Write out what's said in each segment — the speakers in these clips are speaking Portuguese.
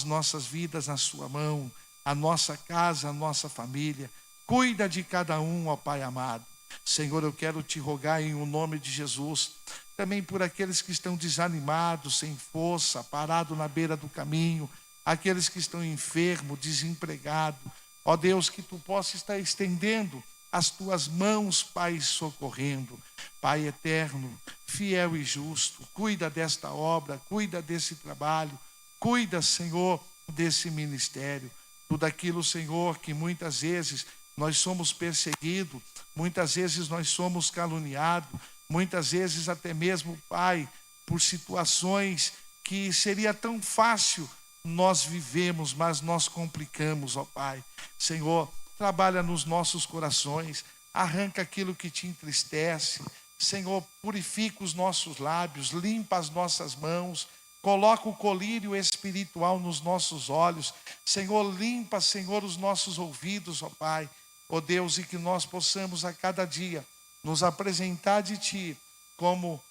nossas vidas na sua mão, a nossa casa, a nossa família. Cuida de cada um, ó Pai amado. Senhor, eu quero te rogar em o nome de Jesus, também por aqueles que estão desanimados, sem força, parados na beira do caminho, aqueles que estão enfermos, desempregados. Ó Deus, que tu possa estar estendendo as tuas mãos, Pai, socorrendo. Pai eterno, fiel e justo, cuida desta obra, cuida desse trabalho, cuida, Senhor, desse ministério. Tudo aquilo, Senhor, que muitas vezes nós somos perseguidos, muitas vezes nós somos caluniados, muitas vezes até mesmo, Pai, por situações que seria tão fácil nós vivemos, mas nós complicamos, ó Pai. Senhor, trabalha nos nossos corações, arranca aquilo que te entristece. Senhor, purifica os nossos lábios, limpa as nossas mãos, coloca o colírio espiritual nos nossos olhos. Senhor, limpa, Senhor, os nossos ouvidos, ó Pai. Ó Deus, e que nós possamos a cada dia nos apresentar a Ti como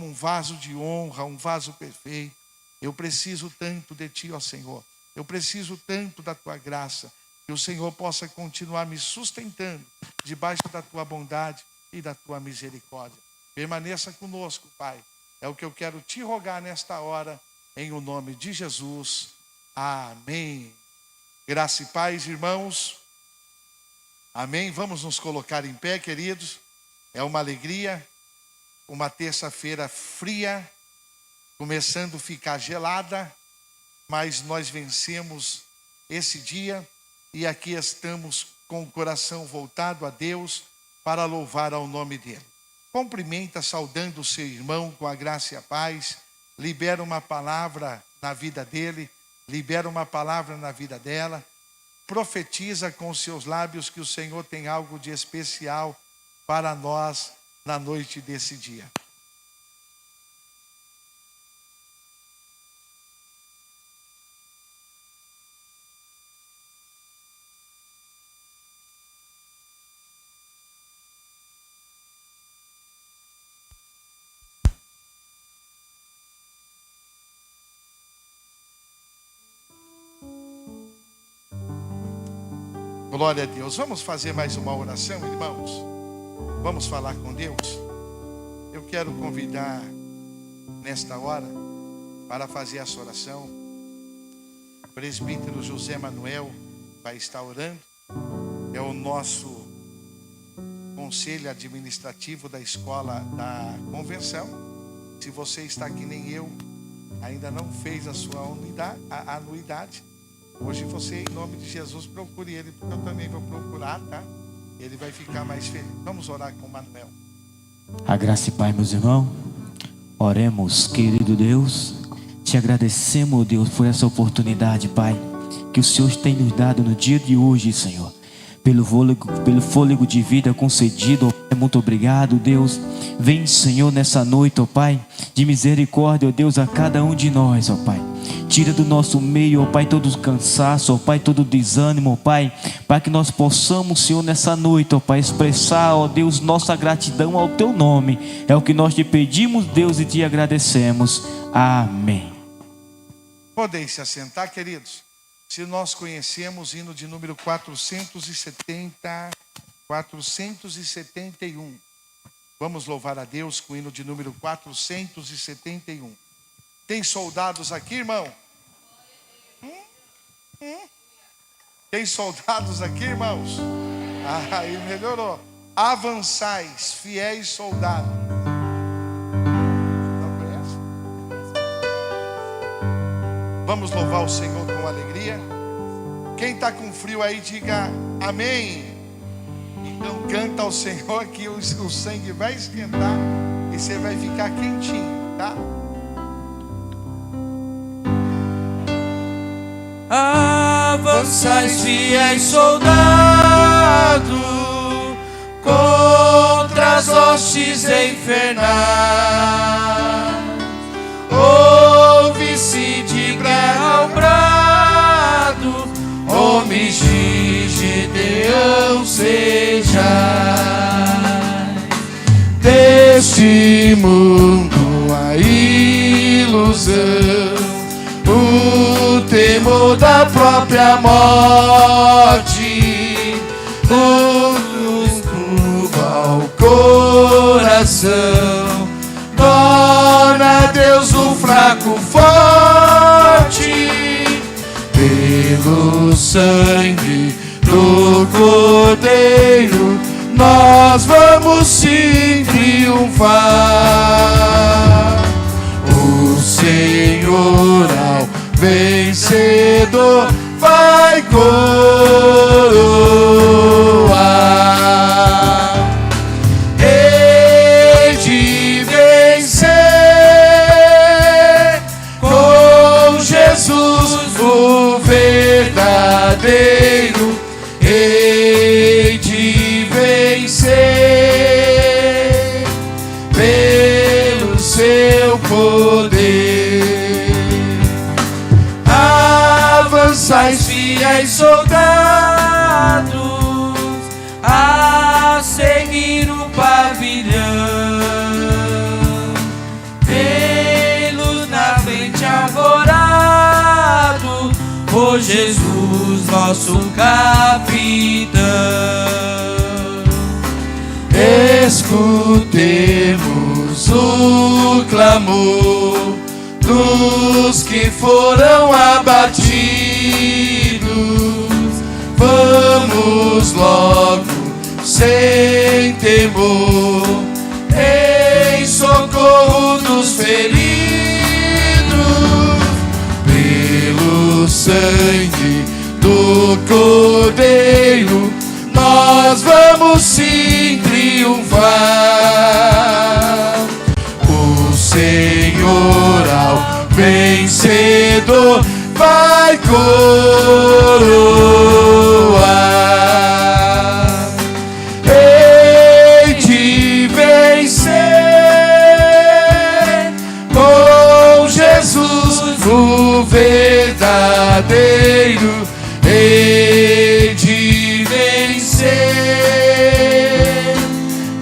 um vaso de honra, um vaso perfeito. Eu preciso tanto de Ti, ó Senhor. Eu preciso tanto da Tua graça. Que o Senhor possa continuar me sustentando debaixo da Tua bondade e da Tua misericórdia. Permaneça conosco, Pai. É o que eu quero te rogar nesta hora, em o nome de Jesus. Amém. Graça e paz, irmãos. Amém. Vamos nos colocar em pé, queridos. É uma alegria. Uma terça-feira fria, começando a ficar gelada, mas nós vencemos esse dia e aqui estamos com o coração voltado a Deus para louvar ao nome dele. Cumprimenta, saudando o seu irmão com a graça e a paz. Libera uma palavra na vida dele, libera uma palavra na vida dela. Profetiza com os seus lábios que o Senhor tem algo de especial para nós na noite desse dia. Glória a Deus. Vamos fazer mais uma oração, irmãos? Vamos falar com Deus? Eu quero convidar nesta hora para fazer essa oração o presbítero José Manuel vai estar orando. É o nosso conselho administrativo da escola da convenção. Se você está que nem eu, ainda não fez a sua anuidade, hoje você, em nome de Jesus, procure ele, porque eu também vou procurar, tá? Ele vai ficar mais feliz. Vamos orar com o Manuel. A graça e paz, meus irmãos. Oremos, querido Deus. Te agradecemos, Deus, por essa oportunidade, Pai, que o Senhor tem nos dado no dia de hoje, Senhor. Pelo fôlego de vida concedido, ó Pai, muito obrigado, Deus. Vem, Senhor, nessa noite, ó Pai, de misericórdia, ó Deus, a cada um de nós, ó Pai. Tira do nosso meio, ó Pai, todo o cansaço, ó Pai, todo o desânimo, ó Pai, para que nós possamos, Senhor, nessa noite, ó Pai, expressar, ó Deus, nossa gratidão ao Teu nome. É o que nós te pedimos, Deus, e te agradecemos. Amém. Podem se assentar, queridos. Se nós conhecemos hino de número 471. Vamos louvar a Deus com o hino de número 471. Tem soldados aqui, irmão? Tem soldados aqui, irmãos? Aí melhorou. Avançais, fiéis soldados. Não conhece? Vamos louvar o Senhor com alegria. Quem está com frio aí, diga amém. Então canta ao Senhor que o sangue vai esquentar e você vai ficar quentinho, tá? Avançais, fiéis soldados, contra as hostes infernais. Ouve-se de guerra o brado, homens de Gideão sejais. Deste mundo a ilusão temor da própria morte, nos curva o coração, torna Deus o fraco forte. Pelo sangue do Cordeiro nós vamos sim triunfar. O Senhor ao vencedor vai coroar. Hei de vencer com Jesus o verdadeiro. Hei de vencer pelo seu poder. Avançais, fiéis soldados, a seguir o pavilhão. Vê-los na frente arvorado, por Jesus nosso capitão. Escutemos o clamor dos que foram abatidos. Vamos logo sem temor em socorro dos feridos. Pelo sangue do Cordeiro nós vamos sim triunfar. O Senhor ao vencedor vai coroar. Hei de vencer com Jesus o verdadeiro. Hei de vencer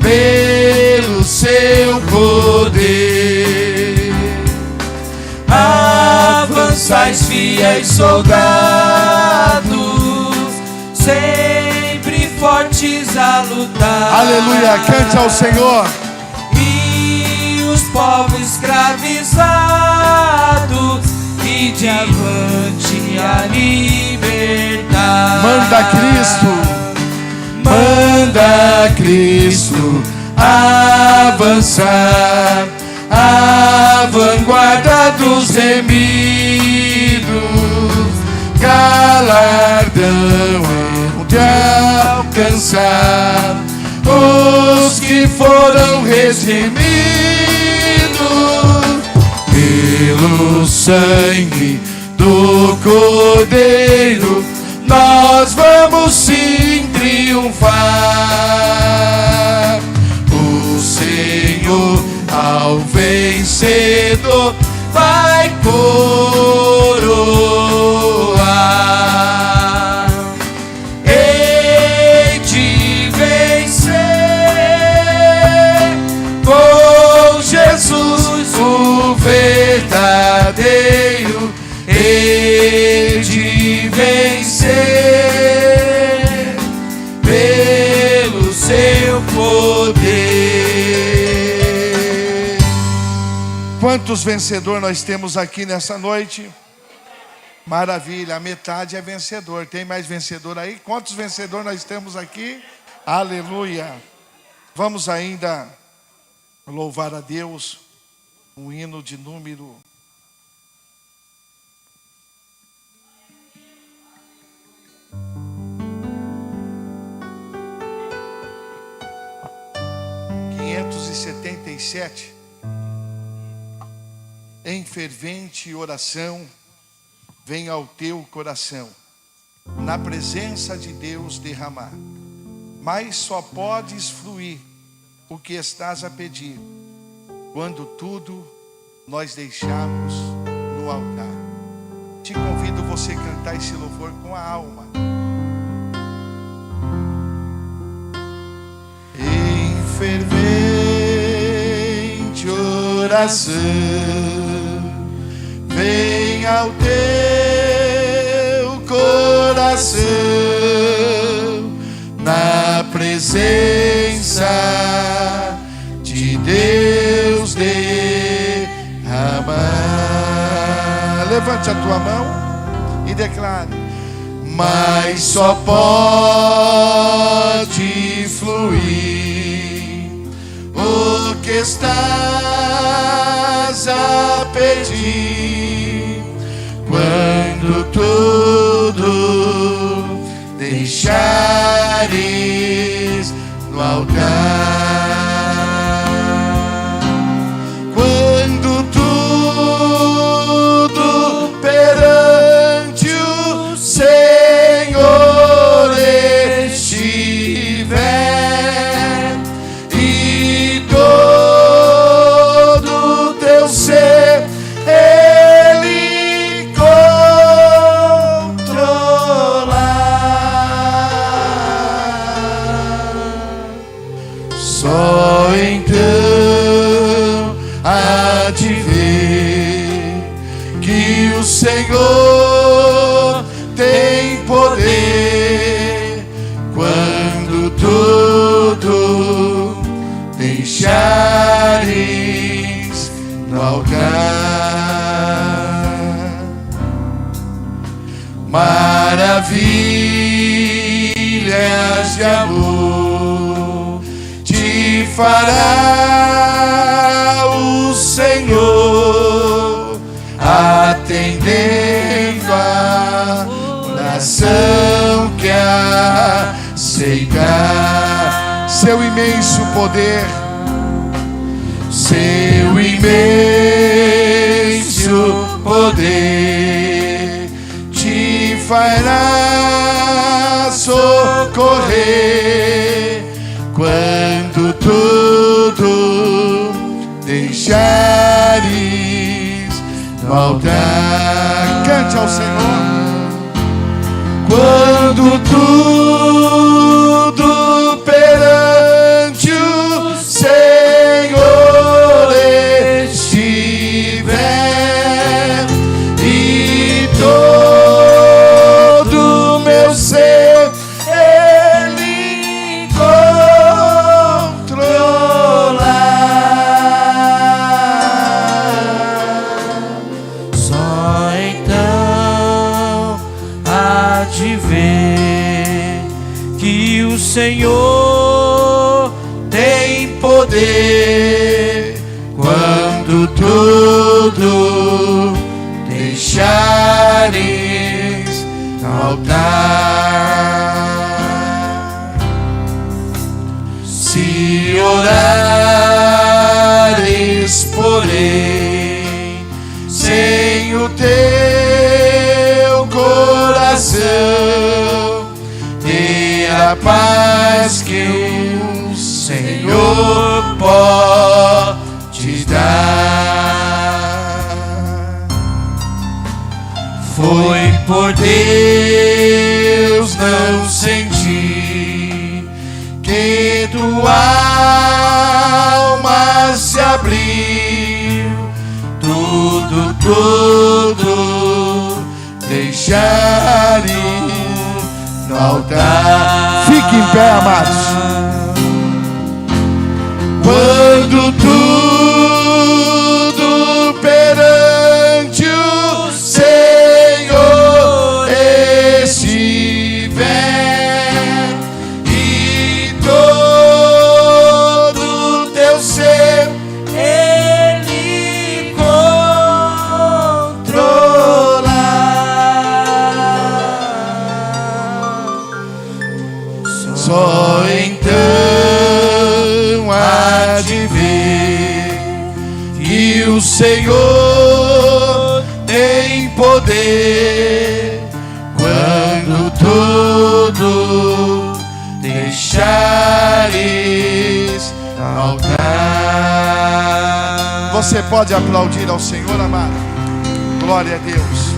pelo seu poder. Avançais, fiéis soldados, sempre fortes a lutar. Aleluia, cante ao Senhor. E os povos escravizados, e de avante a libertar. Manda Cristo, manda Cristo avançar, a vanguarda dos remidos, galardão de alcançar os que foram redimidos. Pelo sangue do Cordeiro nós vamos sim triunfar. O Senhor ao vencedor vai coroar. Hei de vencer com Jesus o verdadeiro. Hei de vencer pelo seu poder. quantos vencedores nós temos aqui nessa noite? Maravilha, a metade é vencedor. Tem mais vencedor aí? Quantos vencedores nós temos aqui? Aleluia. Vamos ainda louvar a Deus, um hino de número 577. Em fervente oração, vem ao teu coração, na presença de Deus derramar. Mas só podes fluir o que estás a pedir, quando tudo nós deixarmos no altar. Te convido você a cantar esse louvor com a alma. Em fervente oração, vem ao teu coração na presença de Deus derramar. Levante a tua mão e declare: mas só pode fluir o que estás a pedir quando tudo deixares no altar. Quando tudo perante o Senhor estiver e todo teu ser Ele controlar, só então há de ver que o Senhor tem poder quando tudo deixares no altar. Maravilhas de amor te fará o Senhor, atendendo a oração que aceitar. seu imenso poder, Seu imenso poder te fará socorrer quando tudo deixares no altar. cante ao Senhor. Quando tudo perante o Senhor estiver e todo meu ser Ele controlar, só então há de ver que o Senhor tem poder quando tudo deixares no altar. Se orares, porém, sem o teu coração, e a paz que o Senhor pode dar, foi por Deus não sentir que tua alma se abriu, tudo deixares no altar. Fique em pé, amados. Quando tudo perante o Senhor estiver e todo teu ser Ele controlar, só então há de ver que o Senhor tem poder quando tudo deixares no altar. Você pode aplaudir ao Senhor, amado. Glória a Deus.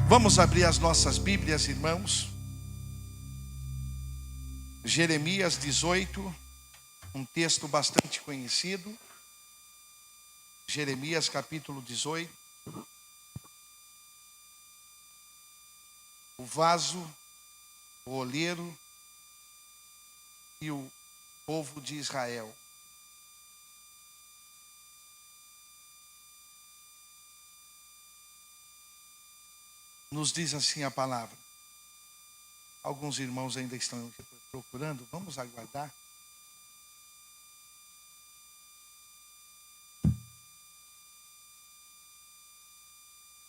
Vamos abrir as nossas Bíblias, irmãos. Jeremias 18, um texto bastante conhecido. Jeremias capítulo 18. O vaso, o oleiro e o povo de Israel. Nos diz assim a palavra. Alguns irmãos ainda estão procurando, vamos aguardar.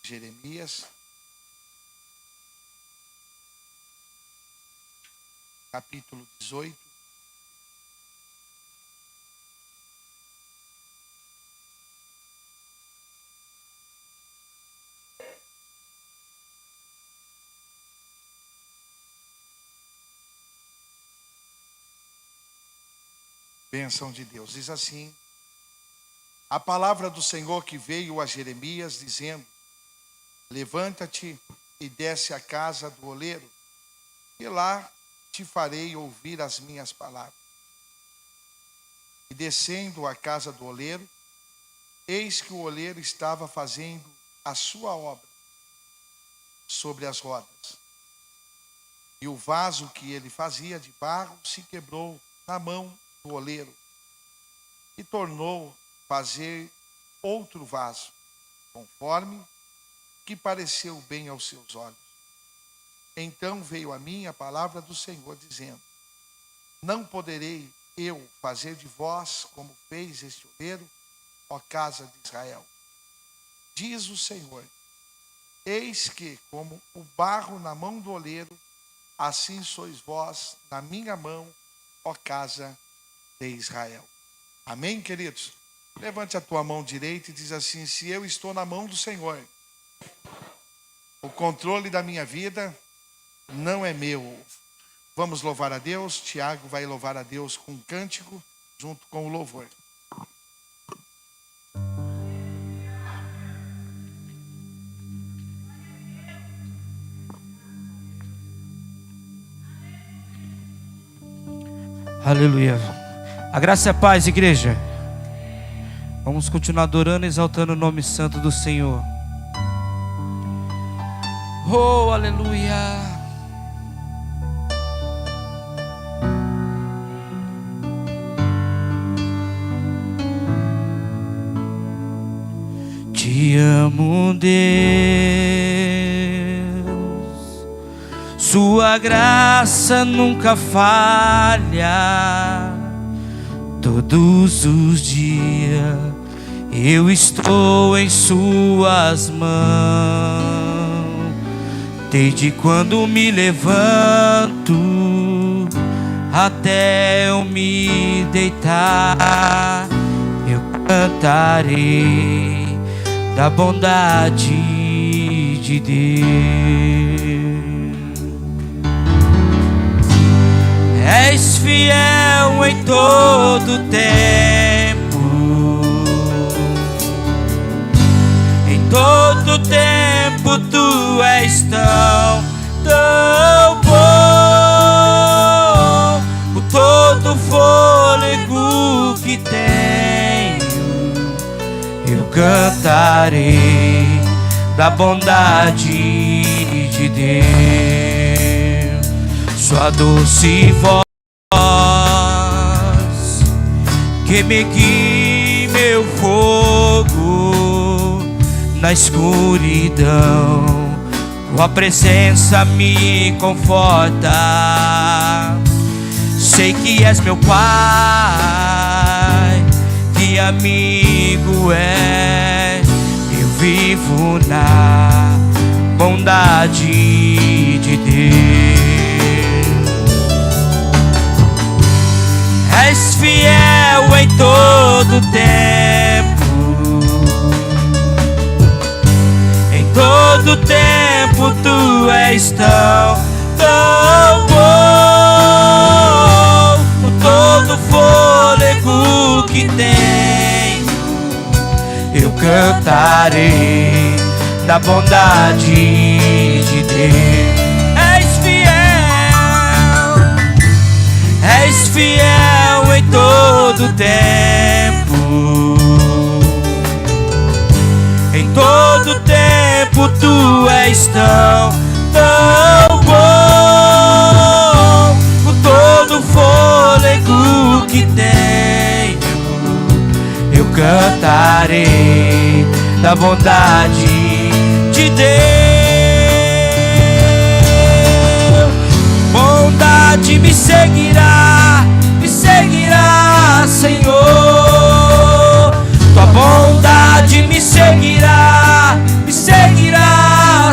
Jeremias, capítulo 18. Bênção de Deus. Diz assim: a palavra do Senhor que veio a Jeremias, dizendo: levanta-te e desce à casa do oleiro, e lá te farei ouvir as minhas palavras. E descendo à casa do oleiro, eis que o oleiro estava fazendo a sua obra sobre as rodas. E o vaso que ele fazia de barro se quebrou na mão do oleiro, e tornou fazer outro vaso, conforme que pareceu bem aos seus olhos. Então veio a mim a palavra do Senhor, dizendo: não poderei eu fazer de vós como fez este oleiro, ó casa de Israel. Diz o Senhor: eis que, como o barro na mão do oleiro, assim sois vós na minha mão, ó casa de Israel. Amém, queridos? Levante a tua mão direita e diz assim: se eu estou na mão do Senhor, o controle da minha vida não é meu. Vamos louvar a Deus. Tiago vai louvar a Deus com um cântico, junto com o louvor. Aleluia. A graça e a paz, igreja. Vamos continuar adorando e exaltando o nome santo do Senhor. Oh, aleluia. Te amo, Deus. Sua graça nunca falha. Todos os dias eu estou em suas mãos. Desde quando me levanto até eu me deitar, eu cantarei da bondade de Deus. És fiel em todo tempo, em todo tempo tu és tão bom. Com todo fôlego que tenho, eu cantarei da bondade de Deus. Sua doce voz que me guia, meu fogo na escuridão, tua presença me conforta. Sei que és meu Pai, que amigo és. Eu vivo na bondade de Deus. És fiel em todo tempo, em todo tempo tu és tão bom. Com todo fôlego que tenho, eu cantarei da bondade de Deus. És fiel em todo tempo, tempo tu és tão bom. Com todo o fôlego que tenho, eu cantarei da bondade de Deus. Bondade me seguirá, Senhor. Tua bondade me seguirá,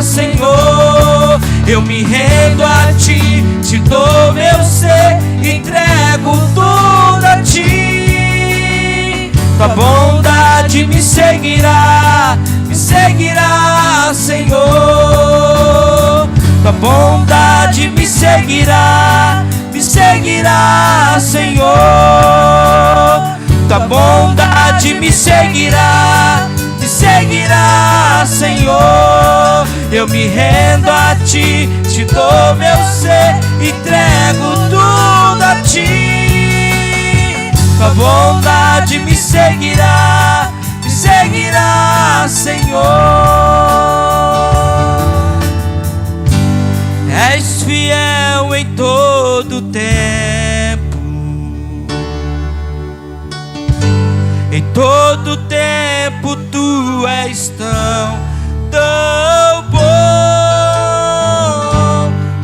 Senhor. Eu me rendo a ti, te dou meu ser, entrego tudo a ti. Tua bondade me seguirá, Senhor. Tua bondade me seguirá, Senhor. Tua bondade me seguirá, Senhor. Eu me rendo a ti, te dou meu ser, entrego tudo a ti. Tua bondade me seguirá, Senhor. És fiel em todo tempo, em todo tempo tu és tão bom.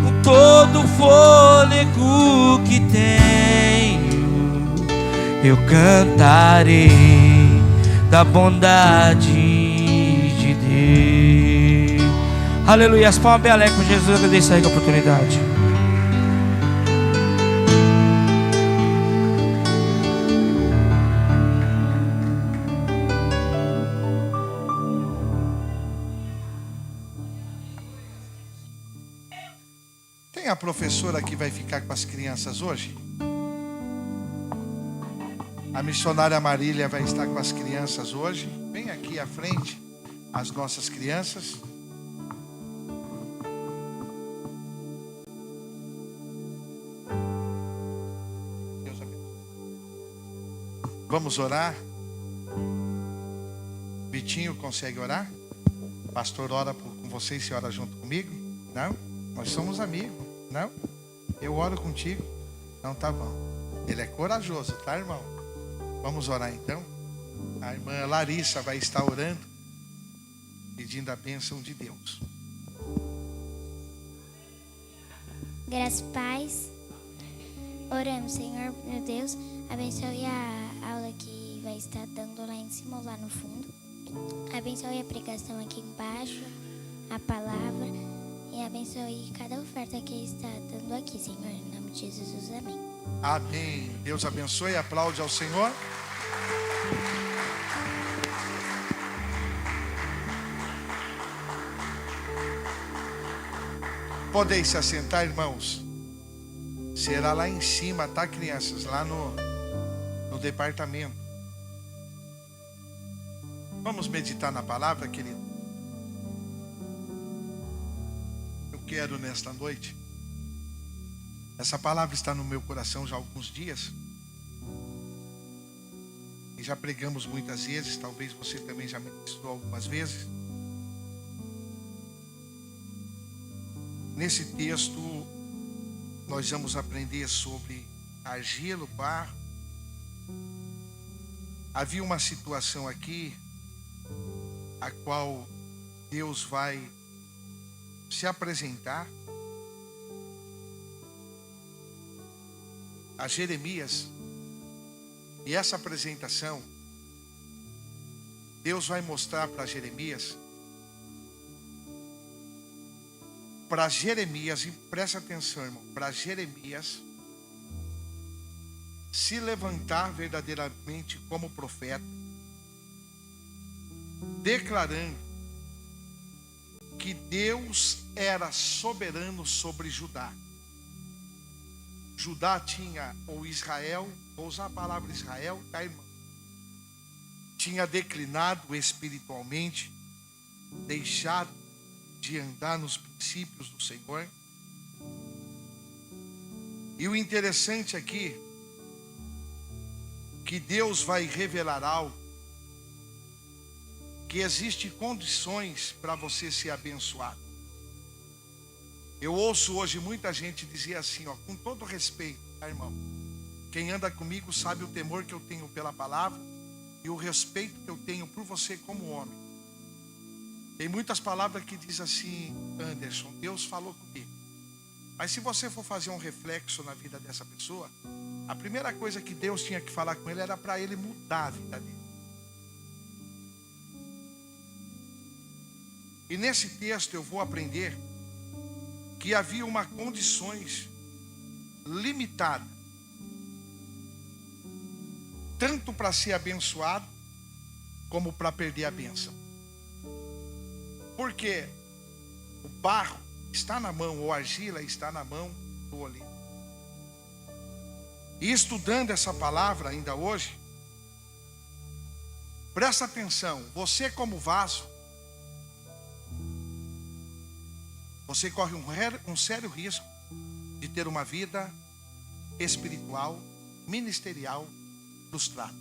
Com todo o fôlego que tenho, eu cantarei da bondade de Deus. Aleluia. As palmas bem alegres para Jesus. Agradeço aí a oportunidade. Tem a professora que vai ficar com as crianças hoje? A missionária Marília vai estar com as crianças hoje. Vem aqui à frente, as nossas crianças. Deus abençoe. Vamos orar. Vitinho, consegue orar? Pastor ora com vocês, você ora junto comigo? Não? Nós somos amigos. Não? Eu oro contigo. Então tá bom. Ele é corajoso, tá, irmão? Vamos orar então. A irmã Larissa vai estar orando, pedindo a bênção de Deus. Graças e paz. Oramos, Senhor, meu Deus, abençoe a aula que vai estar dando lá em cima ou lá no fundo. Abençoe a pregação aqui embaixo, a palavra, e abençoe cada oferta que está dando aqui, Senhor, em nome de Jesus, amém. Amém. Deus abençoe. Aplaude ao Senhor. Podeis se assentar, irmãos. Será lá em cima, tá, crianças? Lá no departamento. Vamos meditar na palavra, querido. Eu quero nesta noite. Essa palavra está no meu coração já há alguns dias. E já pregamos muitas vezes. Talvez você também já ministrou algumas vezes. Nesse texto, nós vamos aprender sobre argila, barro. Havia uma situação aqui, a qual Deus vai se apresentar a Jeremias. E essa apresentação, Deus vai mostrar para Jeremias, e presta atenção, irmão, para Jeremias se levantar verdadeiramente como profeta, declarando que Deus era soberano sobre Judá. Judá tinha, ou Israel, vou usar a palavra Israel, tá, irmão? Tinha declinado espiritualmente, deixado de andar nos princípios do Senhor. E o interessante aqui, que Deus vai revelar algo que existem condições para você ser abençoado. Eu ouço hoje muita gente dizer assim, ó, com todo respeito, tá, irmão? Quem anda comigo sabe o temor que eu tenho pela palavra e o respeito que eu tenho por você como homem. Tem muitas palavras que diz assim: Anderson, Deus falou comigo. Mas se você for fazer um reflexo na vida dessa pessoa, a primeira coisa que Deus tinha que falar com ele era para ele mudar a vida dele. E nesse texto eu vou aprender que havia uma condições limitada, tanto para ser abençoado, como para perder a bênção. Porque o barro está na mão, ou a argila está na mão do oleiro. E estudando essa palavra ainda hoje, presta atenção, você como vaso, você corre um sério risco de ter uma vida espiritual, ministerial, frustrada.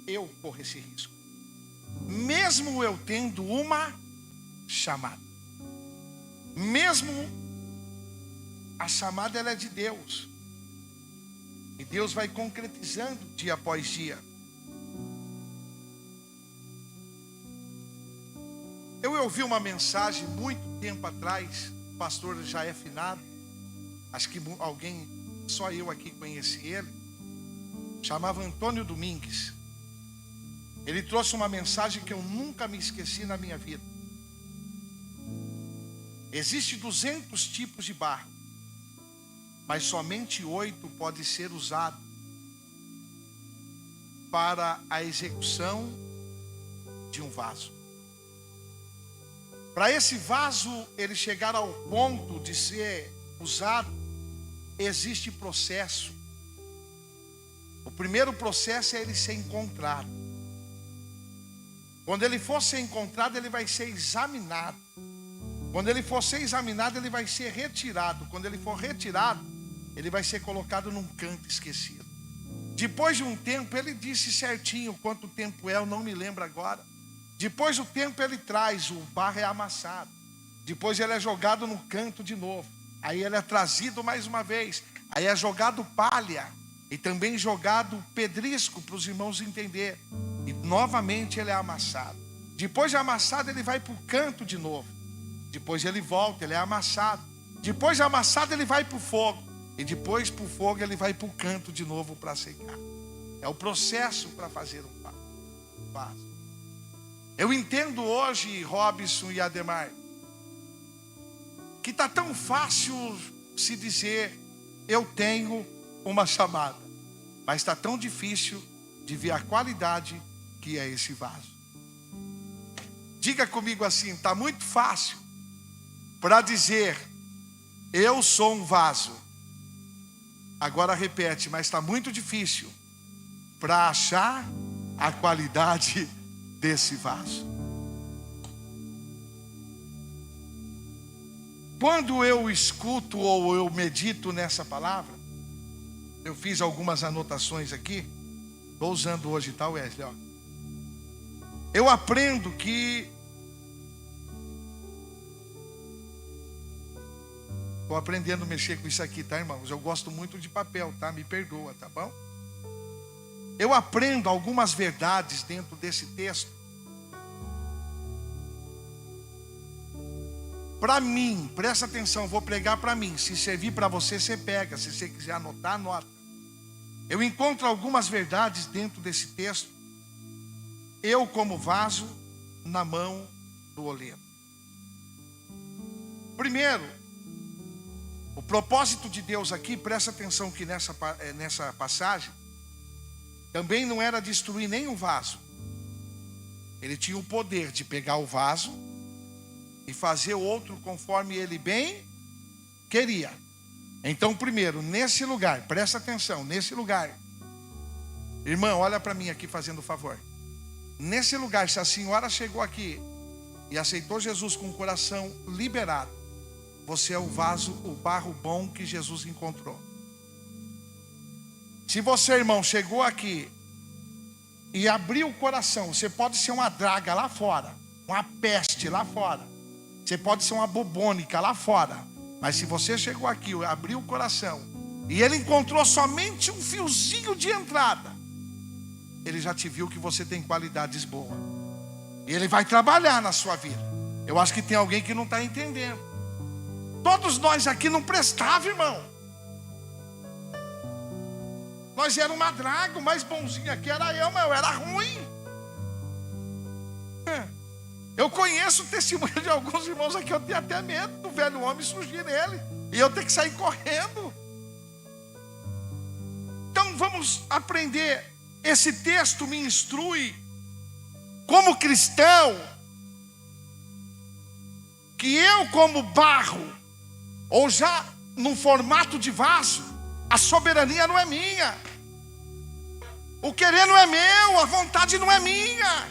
Eu corro esse risco. Mesmo eu tendo uma chamada. Mesmo a chamada ela é de Deus. E Deus vai concretizando dia após dia. Eu ouvi uma mensagem muito tempo atrás, o pastor já é finado, acho que alguém, só eu aqui conheci ele, chamava Antônio Domingues. Ele trouxe uma mensagem que eu nunca me esqueci na minha vida. Existem 200 tipos de barro, mas somente 8 pode ser usado para a execução de um vaso. Para esse vaso ele chegar ao ponto de ser usado, existe processo. O primeiro processo é ele ser encontrado. Quando ele for ser encontrado, ele vai ser examinado. Quando ele for ser examinado, ele vai ser retirado. Quando ele for retirado, ele vai ser colocado num canto esquecido. Depois de um tempo, ele disse certinho quanto tempo é, eu não me lembro agora. Depois do tempo ele traz, o barro é amassado. Depois ele é jogado no canto de novo. Aí ele é trazido mais uma vez. Aí é jogado palha. E também jogado pedrisco para os irmãos entenderem. E novamente ele é amassado. Depois de amassado ele vai para o canto de novo. Depois ele volta, ele é amassado. Depois de amassado ele vai para o fogo. E depois para o fogo ele vai para o canto de novo para secar. É o processo para fazer um vaso. Eu entendo hoje, Robson e Ademar, que está tão fácil se dizer, eu tenho uma chamada. Mas está tão difícil de ver a qualidade que é esse vaso. Diga comigo assim, está muito fácil para dizer, eu sou um vaso. Agora repete, mas está muito difícil para achar a qualidade desse vaso. Quando eu escuto ou eu medito nessa palavra, eu fiz algumas anotações aqui. Estou usando hoje, tá, Wesley? Ó. Eu aprendo que estou aprendendo a mexer com isso aqui, tá, irmãos? Eu gosto muito de papel, tá? Me perdoa, tá bom? Eu aprendo algumas verdades dentro desse texto. Para mim, presta atenção, vou pregar para mim. Se servir para você, você pega. Se você quiser anotar, anota. Eu encontro algumas verdades dentro desse texto. Eu como vaso na mão do oleiro. Primeiro, o propósito de Deus aqui, presta atenção que nessa passagem, também não era destruir nenhum vaso. Ele tinha o poder de pegar o vaso e fazer outro conforme ele bem queria. Então, primeiro, nesse lugar, presta atenção, nesse lugar. Irmã, olha para mim aqui fazendo favor. Nesse lugar, se a senhora chegou aqui e aceitou Jesus com o coração liberado, você é o vaso, o barro bom que Jesus encontrou. Se você, irmão, chegou aqui e abrir o coração, você pode ser uma draga lá fora, uma peste lá fora, você pode ser uma bubônica lá fora, mas se você chegou aqui e abriu o coração, e ele encontrou somente um fiozinho de entrada, ele já te viu que você tem qualidades boas, e ele vai trabalhar na sua vida. Eu acho que tem alguém que não está entendendo. Todos nós aqui não prestava, irmão. Nós era uma draga, o mais bonzinho aqui era eu, mas eu era ruim. Eu conheço o testemunho de alguns irmãos aqui, eu tenho até medo do velho homem surgir nele, e eu tenho que sair correndo. Então vamos aprender. Esse texto me instrui, como cristão, que eu como barro, ou já no formato de vaso, a soberania não é minha, o querer não é meu, a vontade não é minha.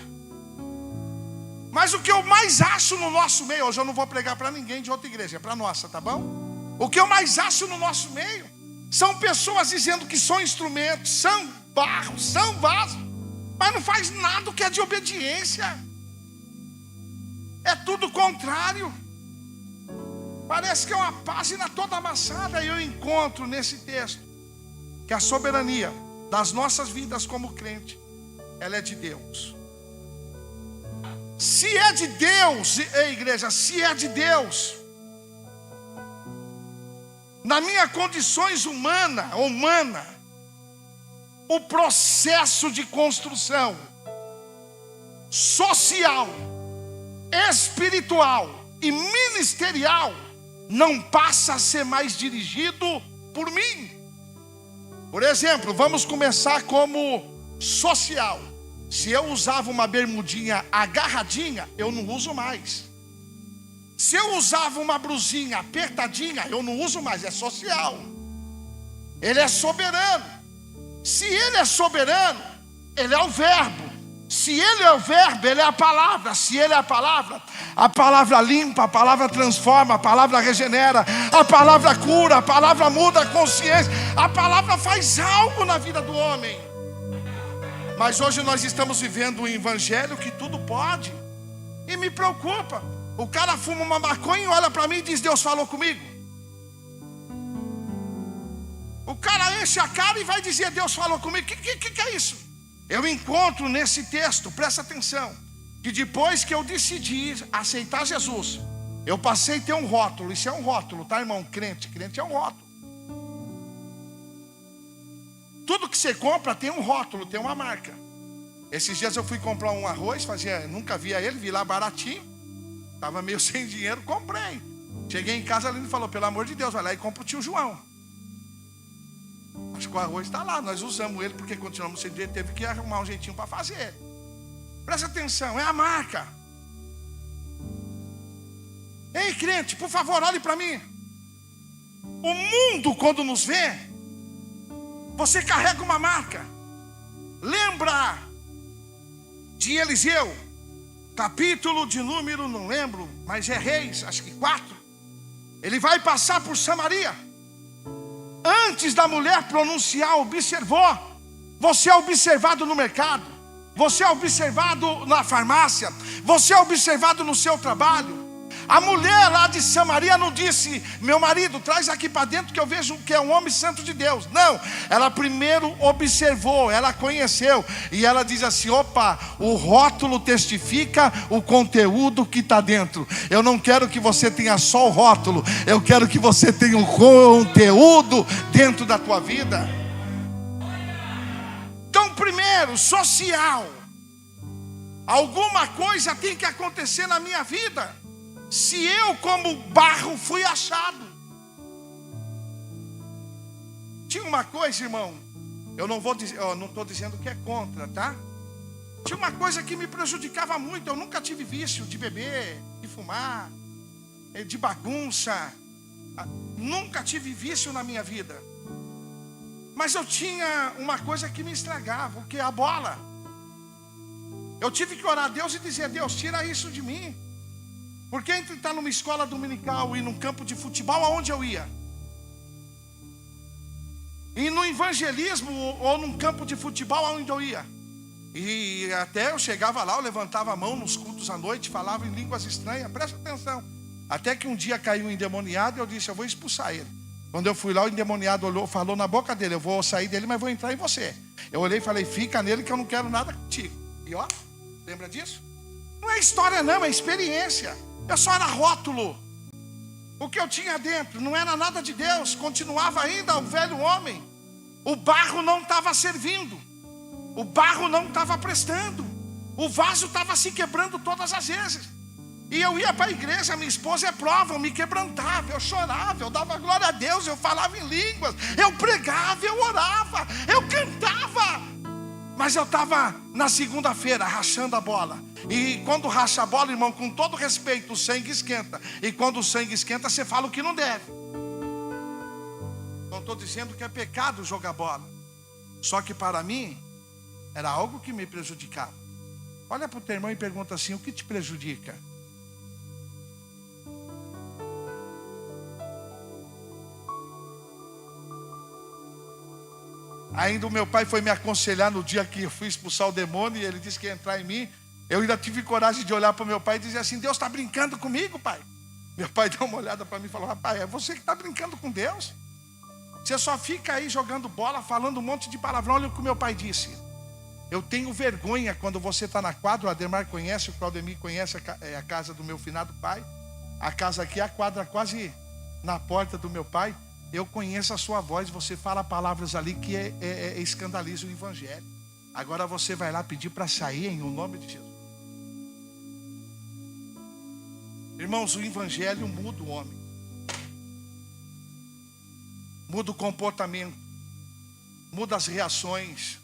Mas o que eu mais acho no nosso meio, hoje eu não vou pregar para ninguém de outra igreja, é para a nossa, tá bom? O que eu mais acho no nosso meio são pessoas dizendo que são instrumentos, são barro, são vaso, mas não faz nada que é de obediência. É tudo contrário. Parece que é uma página toda amassada. E eu encontro nesse texto que a soberania das nossas vidas como crente, ela é de Deus. Se é de Deus, igreja, se é de Deus, na minha condições humana, o processo de construção social, espiritual e ministerial não passa a ser mais dirigido por mim. Por exemplo, vamos começar como social. Se eu usava uma bermudinha agarradinha, eu não uso mais. Se eu usava uma blusinha apertadinha, eu não uso mais, é social. Ele é soberano. Se ele é soberano, ele é o verbo. Se ele é o verbo, ele é a palavra. Se ele é a palavra limpa, a palavra transforma, a palavra regenera, a palavra cura, a palavra muda a consciência, a palavra faz algo na vida do homem. Mas hoje nós estamos vivendo um evangelho que tudo pode, e me preocupa. O cara fuma uma maconha e olha para mim e diz: Deus falou comigo. O cara enche a cara e vai dizer: Deus falou comigo. Que é isso? Eu encontro nesse texto, presta atenção, que depois que eu decidi aceitar Jesus, eu passei a ter um rótulo. Isso é um rótulo, tá, irmão? Crente é um rótulo. Tudo que você compra tem um rótulo, tem uma marca. Esses dias eu fui comprar um arroz, nunca via ele, vi lá baratinho, estava meio sem dinheiro, comprei. Cheguei em casa, ele falou: pelo amor de Deus, vai lá e compra o tio João. Acho que o arroz está lá, nós usamos ele porque continuamos sem dinheiro, teve que arrumar um jeitinho para fazer. Presta atenção, é a marca. Ei, crente, por favor, olhe para mim. O mundo, quando nos vê, você carrega uma marca. Lembra de Eliseu, capítulo de número, não lembro, mas é Reis, acho que 4. Ele vai passar por Samaria. Antes da mulher pronunciar, observou. Você é observado no mercado, você é observado na farmácia, você é observado no seu trabalho. A mulher lá de Samaria não disse: meu marido, traz aqui para dentro que eu vejo que é um homem santo de Deus. Não, ela primeiro observou, ela conheceu. E ela diz assim: opa, o rótulo testifica o conteúdo que está dentro. Eu não quero que você tenha só o rótulo, eu quero que você tenha o conteúdo dentro da tua vida. Então, primeiro, social. Alguma coisa tem que acontecer na minha vida. Se eu como barro fui achado. Tinha uma coisa, irmão, eu não vou dizer, eu não estou dizendo que é contra, tá? Tinha uma coisa que me prejudicava muito. Eu nunca tive vício de beber, de fumar, de bagunça. Nunca tive vício na minha vida. Mas eu tinha uma coisa que me estragava, o que é a bola. Eu tive que orar a Deus e dizer: Deus, tira isso de mim. Porque entre estar numa escola dominical e num campo de futebol, aonde eu ia? E no evangelismo ou num campo de futebol, aonde eu ia? E até eu chegava lá, eu levantava a mão nos cultos à noite, falava em línguas estranhas, presta atenção. Até que um dia caiu um endemoniado e eu disse, eu vou expulsar ele. Quando eu fui lá, o endemoniado olhou, falou na boca dele, eu vou sair dele, mas vou entrar em você. Eu olhei e falei, fica nele que eu não quero nada contigo. E ó, lembra disso? Não é história não, é experiência. Eu só era rótulo. O que eu tinha dentro não era nada de Deus, continuava ainda o velho homem. O barro não estava servindo. O barro não estava prestando. O vaso estava se quebrando todas as vezes. E eu ia para a igreja, minha esposa é prova, eu me quebrantava, eu chorava, eu dava glória a Deus, eu falava em línguas, eu pregava, eu orava, eu cantava. Mas eu estava na segunda-feira rachando a bola. E quando racha a bola, irmão, com todo respeito, o sangue esquenta. E quando o sangue esquenta, você fala o que não deve. Não estou dizendo que é pecado jogar bola. Só que para mim era algo que me prejudicava. Olha para o teu irmão e pergunta assim, o que te prejudica? Ainda o meu pai foi me aconselhar no dia que eu fui expulsar o demônio, e ele disse que ia entrar em mim. Eu ainda tive coragem de olhar para o meu pai e dizer assim, Deus está brincando comigo, pai. Meu pai deu uma olhada para mim e falou, rapaz, é você que está brincando com Deus. Você só fica aí jogando bola, falando um monte de palavrão. Olha o que o meu pai disse. Eu tenho vergonha quando você está na quadra, o Ademar conhece, o Claudemir conhece a casa do meu finado pai. A casa aqui, a quadra quase na porta do meu pai. Eu conheço a sua voz, você fala palavras ali que escandaliza o evangelho. Agora você vai lá pedir para sair em nome de Jesus. Irmãos, o evangelho muda o homem. Muda o comportamento. Muda as reações.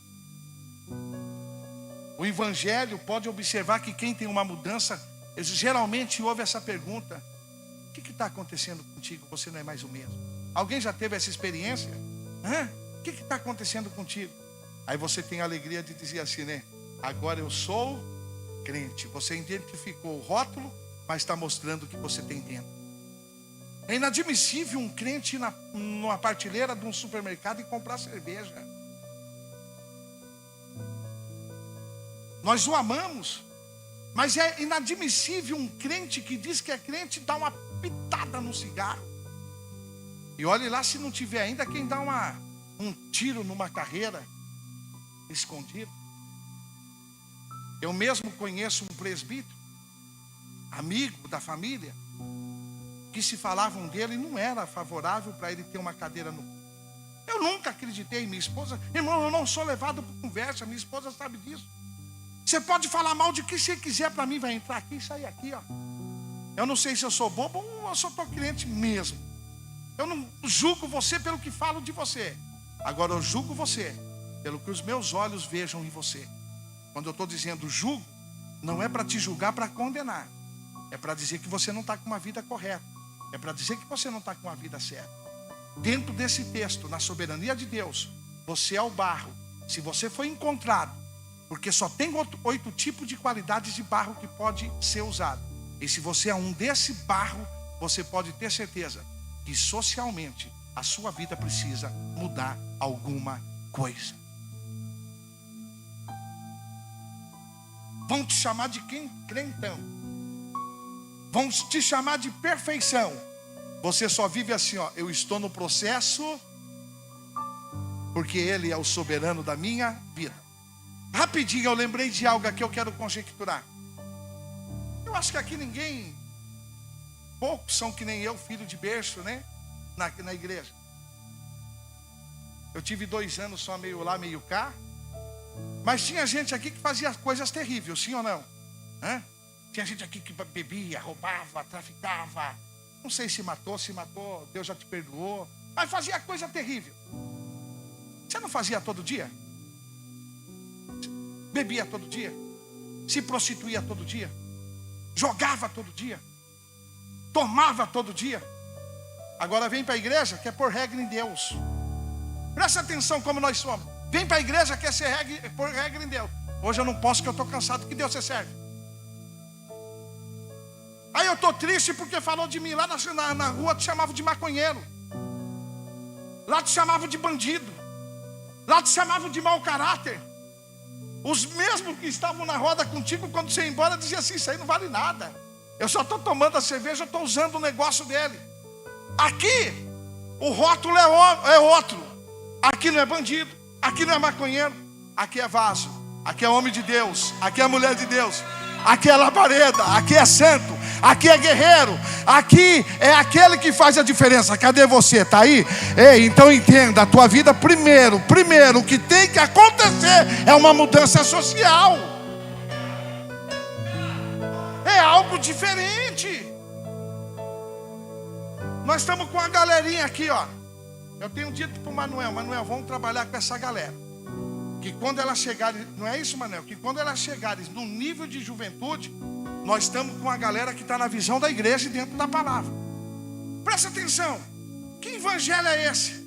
O evangelho, pode observar que quem tem uma mudança, geralmente ouve essa pergunta: o que está acontecendo contigo? Você não é mais o mesmo. Alguém já teve essa experiência? O que está acontecendo contigo? Aí você tem a alegria de dizer assim, né? Agora eu sou crente. Você identificou o rótulo, mas está mostrando o que você tem dentro. É inadmissível um crente ir numa prateleira de um supermercado e comprar cerveja. Nós o amamos, mas é inadmissível um crente que diz que é crente dar uma pitada no cigarro. E olhe lá se não tiver ainda quem dá um tiro numa carreira escondido. Eu mesmo conheço um presbítero, amigo da família, que se falavam dele não era favorável para ele ter uma cadeira no... Eu nunca acreditei em minha esposa. Irmão, eu não sou levado por conversa, minha esposa sabe disso. Você pode falar mal de que você quiser para mim, vai entrar aqui e sair aqui, ó. Eu não sei se eu sou bobo ou eu sou crente mesmo. Eu não julgo você pelo que falo de você. Agora eu julgo você pelo que os meus olhos vejam em você. Quando eu estou dizendo julgo, não é para te julgar, para condenar. É para dizer que você não está com uma vida correta. É para dizer que você não está com uma vida certa. Dentro desse texto, na soberania de Deus, você é o barro. Se você foi encontrado, porque só tem 8 tipos de qualidades de barro que pode ser usado. E se você é um desse barro, você pode ter certeza que socialmente a sua vida precisa mudar alguma coisa. Vão te chamar de crentão. Vão te chamar de perfeição. Você só vive assim, ó. Eu estou no processo porque Ele é o soberano da minha vida. Rapidinho, eu lembrei de algo que eu quero conjecturar. Eu acho que aqui poucos são que nem eu, filho de berço, né? Na igreja. Eu tive 2 anos só meio lá, meio cá. Mas tinha gente aqui que fazia coisas terríveis, sim ou não? Tinha gente aqui que bebia, roubava, traficava. Não sei se matou, Deus já te perdoou. Mas fazia coisa terrível. Você não fazia todo dia? Bebia todo dia? Se prostituía todo dia? Jogava todo dia? Tomava todo dia? Agora vem para a igreja, quer pôr regra em Deus. Presta atenção como nós somos. Vem para a igreja, quer pôr regra em Deus. Hoje eu não posso, que eu estou cansado. Que Deus você serve? Aí eu estou triste porque falou de mim. Lá na rua te chamavam de maconheiro. Lá te chamavam de bandido. Lá te chamavam de mau caráter. Os mesmos que estavam na roda contigo, quando você ia embora, diziam assim: isso aí não vale nada. Eu só estou tomando a cerveja, eu estou usando o negócio dele. Aqui, o rótulo é outro. Aqui não é bandido, aqui não é maconheiro, aqui é vaso, aqui é homem de Deus, aqui é mulher de Deus, aqui é labareda, aqui é santo, aqui é guerreiro, aqui é aquele que faz a diferença. Cadê você? Está aí? Ei, então entenda, a tua vida primeiro, o que tem que acontecer é uma mudança social. É algo diferente. Nós estamos com uma galerinha aqui, ó. Eu tenho dito para o Manuel, vamos trabalhar com essa galera. Que quando elas chegarem, não é isso, Manuel? Que quando elas chegarem no nível de juventude, nós estamos com a galera que está na visão da igreja e dentro da palavra. Presta atenção. Que evangelho é esse?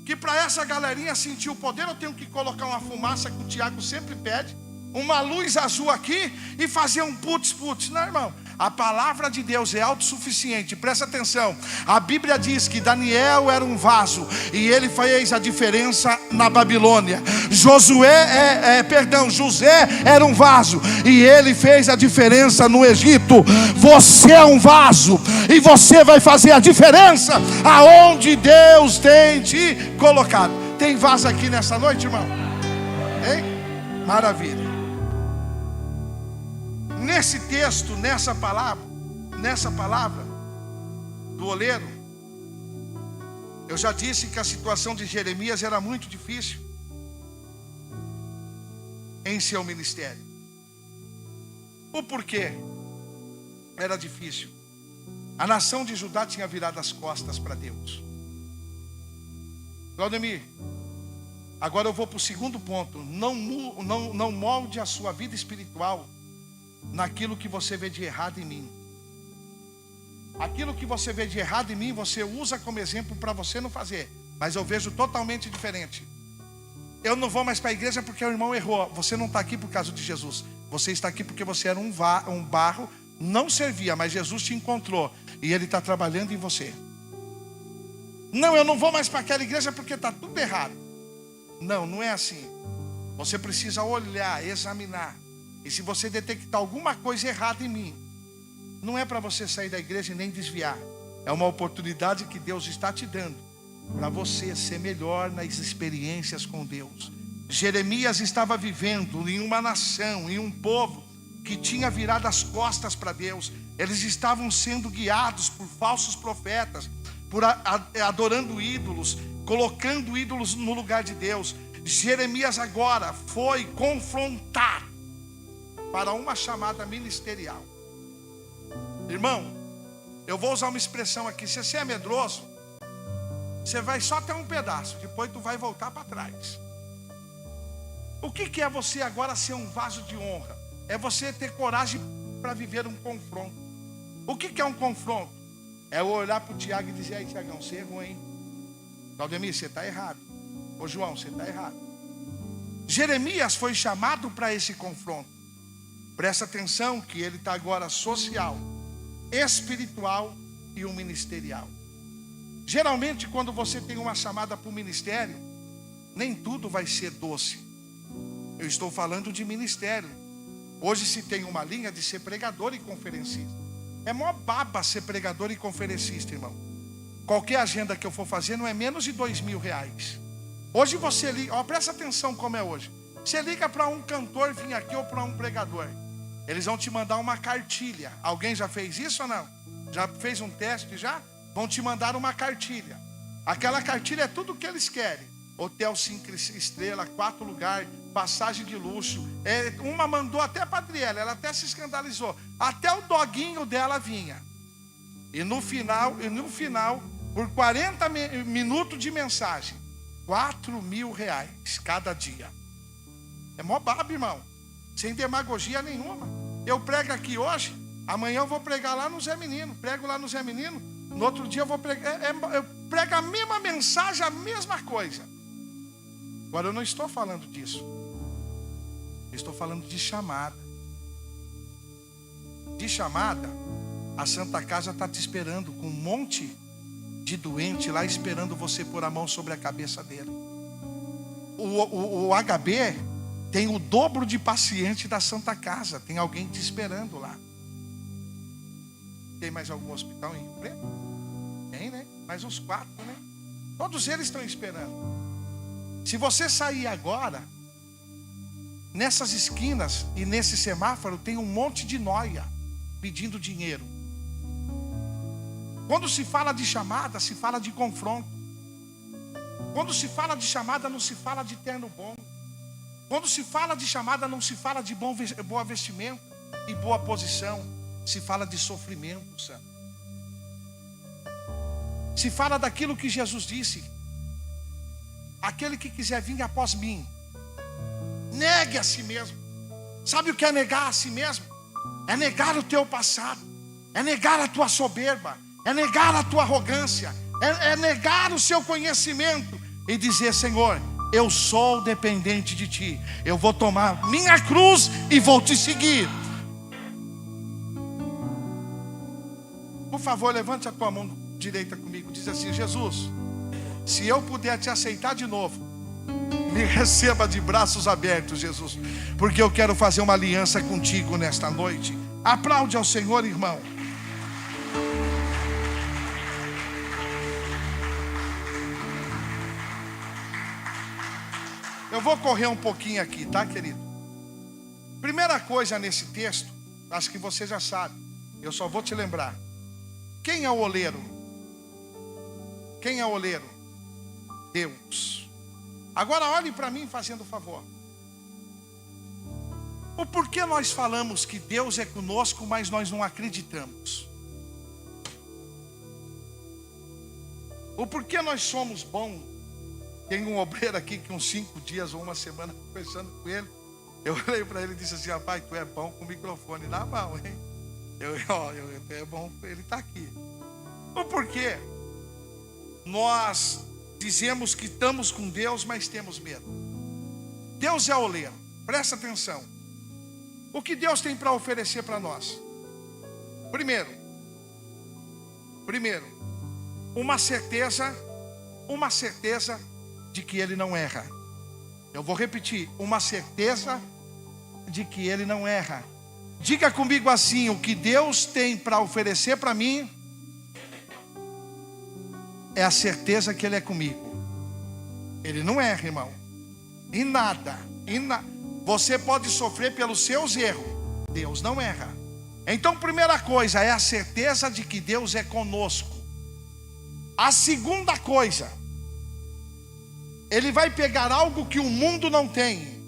Que para essa galerinha sentir o poder, eu tenho que colocar uma fumaça que o Tiago sempre pede, uma luz azul aqui e fazer um putz. Não, irmão. A palavra de Deus é autossuficiente. Presta atenção. A Bíblia diz que Daniel era um vaso e ele fez a diferença na Babilônia. José era um vaso e ele fez a diferença no Egito. Você é um vaso e você vai fazer a diferença aonde Deus tem te colocado. Tem vaso aqui nessa noite, irmão? Hein? Maravilha. Nesse texto, nessa palavra do oleiro, eu já disse que a situação de Jeremias era muito difícil em seu ministério. O porquê era difícil? A nação de Judá tinha virado as costas para Deus. Claudemir, agora eu vou para o segundo ponto. Não molde a sua vida espiritual naquilo que você vê de errado em mim. Aquilo que você vê de errado em mim, você usa como exemplo para você não fazer. Mas eu vejo totalmente diferente. Eu não vou mais para a igreja porque o irmão errou. Você não está aqui por causa de Jesus. Você está aqui porque você era um barro, não servia, mas Jesus te encontrou e Ele está trabalhando em você. Não, eu não vou mais para aquela igreja porque está tudo errado. Não é assim. Você precisa olhar, examinar. E se você detectar alguma coisa errada em mim, não é para você sair da igreja e nem desviar. É uma oportunidade que Deus está te dando para você ser melhor nas experiências com Deus. Jeremias estava vivendo em uma nação, em um povo que tinha virado as costas para Deus. Eles estavam sendo guiados por falsos profetas, por adorando ídolos, colocando ídolos no lugar de Deus. Jeremias agora foi confrontar para uma chamada ministerial. Irmão, eu vou usar uma expressão aqui. Se você é medroso, você vai só até um pedaço, depois tu vai voltar para trás. O que é você agora ser um vaso de honra? É você ter coragem para viver um confronto. O que é um confronto? É eu olhar para o Tiago e dizer: aí, Tiagão, você errou, hein? Claudemir, você está errado. Ô João, você está errado. Jeremias foi chamado para esse confronto. Presta atenção que ele está agora social, espiritual e ministerial. Geralmente quando você tem uma chamada para o ministério, nem tudo vai ser doce. Eu estou falando de ministério. Hoje se tem uma linha de ser pregador e conferencista. É mó baba ser pregador e conferencista, irmão. Qualquer agenda que eu for fazer não é menos de R$2.000. Hoje você liga, presta atenção como é hoje. Você liga para um cantor vir aqui ou para um pregador. Eles vão te mandar uma cartilha. Alguém já fez isso ou não? Já fez um teste já? Vão te mandar uma cartilha. Aquela cartilha é tudo o que eles querem. Hotel 5 estrelas, 4 lugares, passagem de luxo. Uma mandou até para a Adriela, ela até se escandalizou. Até o doguinho dela vinha. E no final, por 40 minutos de mensagem, R$4.000 cada dia. É mó baba, irmão. Sem demagogia nenhuma. Eu prego aqui hoje, amanhã eu vou pregar lá no Zé Menino. Prego lá no Zé Menino, no outro dia eu vou pregar. Eu prego a mesma mensagem, a mesma coisa. Agora eu não estou falando disso. Eu estou falando de chamada. De chamada, a Santa Casa está te esperando com um monte de doente lá esperando você pôr a mão sobre a cabeça dele. O HB tem o dobro de paciente da Santa Casa. Tem alguém te esperando lá. Tem mais algum hospital em Rio Preto? Tem, né? Mais uns 4, né? Todos eles estão esperando. Se você sair agora, nessas esquinas e nesse semáforo tem um monte de nóia pedindo dinheiro. Quando se fala de chamada, se fala de confronto. Quando se fala de chamada, não se fala de terno bom. Quando se fala de chamada, não se fala de boa vestimenta e boa posição. Se fala de sofrimento, santo. Se fala daquilo que Jesus disse: aquele que quiser vir após mim, negue a si mesmo. Sabe o que é negar a si mesmo? É negar o teu passado, é negar a tua soberba, é negar a tua arrogância, é negar o seu conhecimento e dizer: Senhor, eu sou dependente de ti, eu vou tomar minha cruz e vou te seguir. Por favor, levante a tua mão direita comigo. Diz assim: Jesus, se eu puder te aceitar de novo, me receba de braços abertos, Jesus, porque eu quero fazer uma aliança contigo nesta noite. Aplaude ao Senhor, irmão. Eu vou correr um pouquinho aqui, tá, querido? Primeira coisa nesse texto, acho que você já sabe, eu só vou te lembrar. Quem é o oleiro? Quem é o oleiro? Deus. Agora olhe para mim fazendo favor. O porquê nós falamos que Deus é conosco, mas nós não acreditamos? O porquê nós somos bons? Tem um obreiro aqui que uns 5 dias ou uma semana conversando com ele. Eu olhei para ele e disse assim: rapaz, tu é bom com o microfone na mão, hein? É bom, ele está aqui. O porquê nós dizemos que estamos com Deus, mas temos medo? Deus é oleiro, presta atenção. O que Deus tem para oferecer para nós? Primeiro, uma certeza de que Ele não erra. Eu vou repetir: uma certeza de que Ele não erra. Diga comigo assim: o que Deus tem para oferecer para mim é a certeza que Ele é comigo. Ele não erra, irmão. Em nada. Você pode sofrer pelos seus erros, Deus não erra. Então, primeira coisa é a certeza de que Deus é conosco. A segunda coisa, Ele vai pegar algo que o mundo não tem.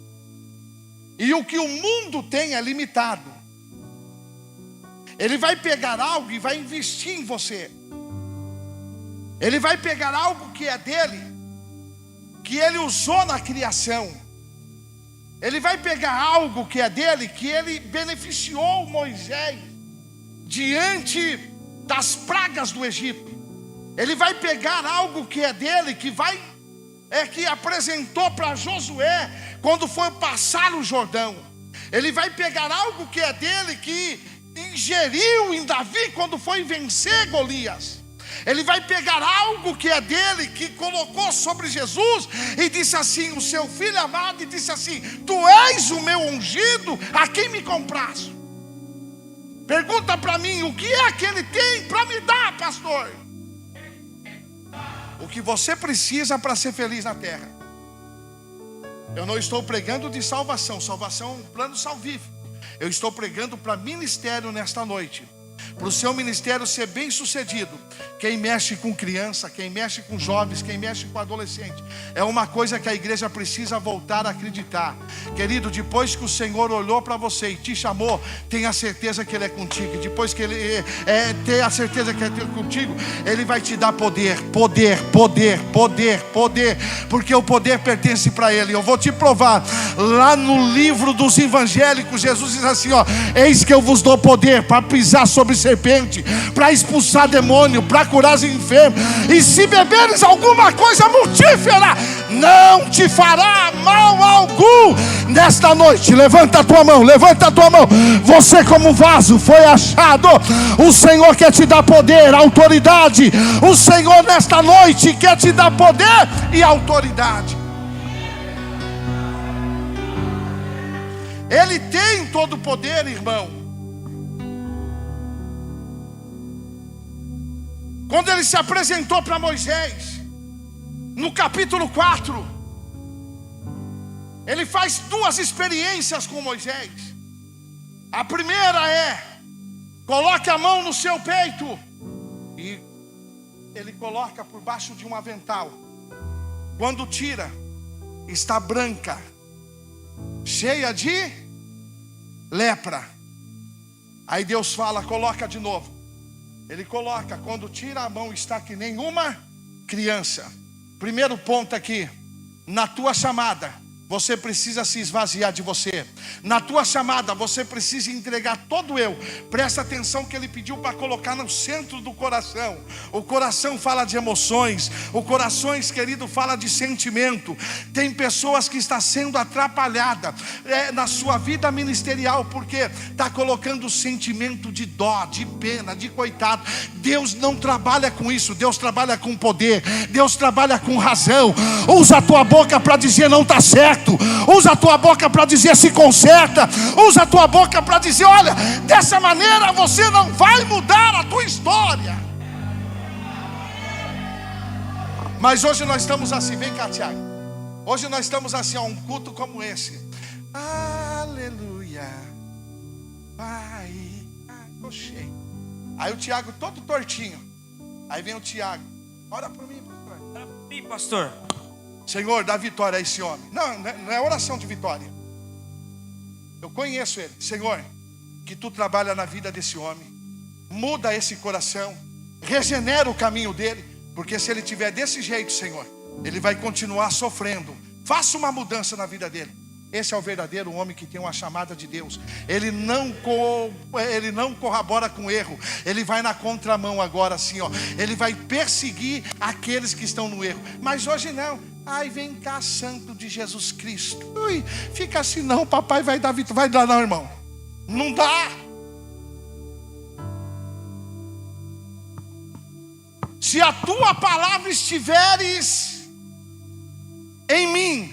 E o que o mundo tem é limitado. Ele vai pegar algo e vai investir em você. Ele vai pegar algo que é dele, que ele usou na criação. Ele vai pegar algo que é dele, que ele beneficiou Moisés diante das pragas do Egito. Ele vai pegar algo que é dele, que apresentou para Josué quando foi passar o Jordão. Ele vai pegar algo que é dele, que ingeriu em Davi quando foi vencer Golias. Ele vai pegar algo que é dele, que colocou sobre Jesus e disse assim: o seu filho amado, e disse assim: tu és o meu ungido, a quem me compraste. Pergunta para mim: o que é que ele tem para me dar, pastor? O que você precisa para ser feliz na terra. Eu não estou pregando de salvação. Salvação é um plano salvífico. Eu estou pregando para ministério nesta noite. Para o seu ministério ser bem sucedido. Quem mexe com criança, quem mexe com jovens, quem mexe com adolescente, é uma coisa que a igreja precisa voltar a acreditar. Querido, depois que o Senhor olhou para você e te chamou, tenha certeza que Ele é contigo. E depois que Ele tenha a certeza que Ele é contigo, Ele vai te dar poder. Porque o poder pertence para Ele. Eu vou te provar. Lá no livro dos evangélicos, Jesus diz assim: eis que eu vos dou poder para pisar sobre serpente, para expulsar demônio, para curar os enfermos, e se beberes alguma coisa mortífera, não te fará mal algum. Nesta noite, levanta a tua mão. Você, como vaso, foi achado. O Senhor quer te dar poder, autoridade. O Senhor nesta noite quer te dar poder e autoridade. Ele tem todo o poder, irmão. Quando ele se apresentou para Moisés, no capítulo 4, ele faz duas experiências com Moisés. A primeira é: coloque a mão no seu peito. E ele coloca por baixo de um avental. Quando tira, está branca, cheia de lepra. Aí Deus fala: coloca de novo. Ele coloca, quando tira a mão, está que nem uma criança. Primeiro ponto aqui: na tua chamada, você precisa se esvaziar de você. Na tua chamada, você precisa entregar todo eu. Presta atenção que ele pediu para colocar no centro do coração. O coração fala de emoções. O coração, querido, fala de sentimento. Tem pessoas que estão sendo atrapalhadas na sua vida ministerial, porque está colocando sentimento de dó, de pena, de coitado. Deus não trabalha com isso. Deus trabalha com poder. Deus trabalha com razão. Usa a tua boca para dizer não está certo. Usa a tua boca para dizer se conserta. Usa a tua boca para dizer: olha, dessa maneira você não vai mudar a tua história. Mas hoje nós estamos assim, vem cá, Tiago. Hoje nós estamos assim, um culto como esse. Aleluia. Pai, tô cheio. Aí o Tiago todo tortinho. Aí vem o Tiago: ora por mim, pastor. Ora por mim, pastor. Senhor, dá vitória a esse homem. Não é oração de vitória. Eu conheço ele. Senhor, que tu trabalha na vida desse homem. Muda esse coração. Regenera o caminho dele. Porque se ele estiver desse jeito, Senhor, ele vai continuar sofrendo. Faça uma mudança na vida dele. Esse é o verdadeiro homem que tem uma chamada de Deus. Ele não corrobora com erro. Ele vai na contramão agora assim, ó. Ele vai perseguir aqueles que estão no erro. Mas hoje não. Ai, vem cá, santo de Jesus Cristo. Ui, fica assim não, papai vai dar vitória. Vai dar não, irmão. Não dá. Se a tua palavra estiveres em mim,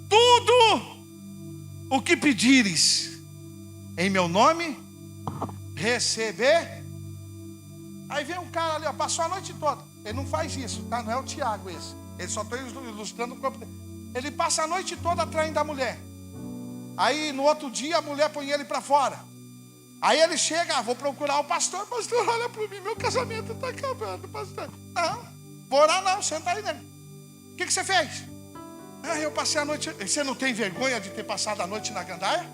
tudo o que pedires em meu nome, receber. Aí vem um cara ali, ó, passou a noite toda. Ele não faz isso, tá? Não é o Tiago esse. Ele só está ilustrando o corpo dele. Ele passa a noite toda atraindo a mulher. Aí no outro dia a mulher põe ele para fora. Aí ele chega: vou procurar o pastor. Pastor, olha para mim, meu casamento está acabando, pastor. Não, vou orar não, senta aí, né? O que você fez? Eu passei a noite. Você não tem vergonha de ter passado a noite na gandaia?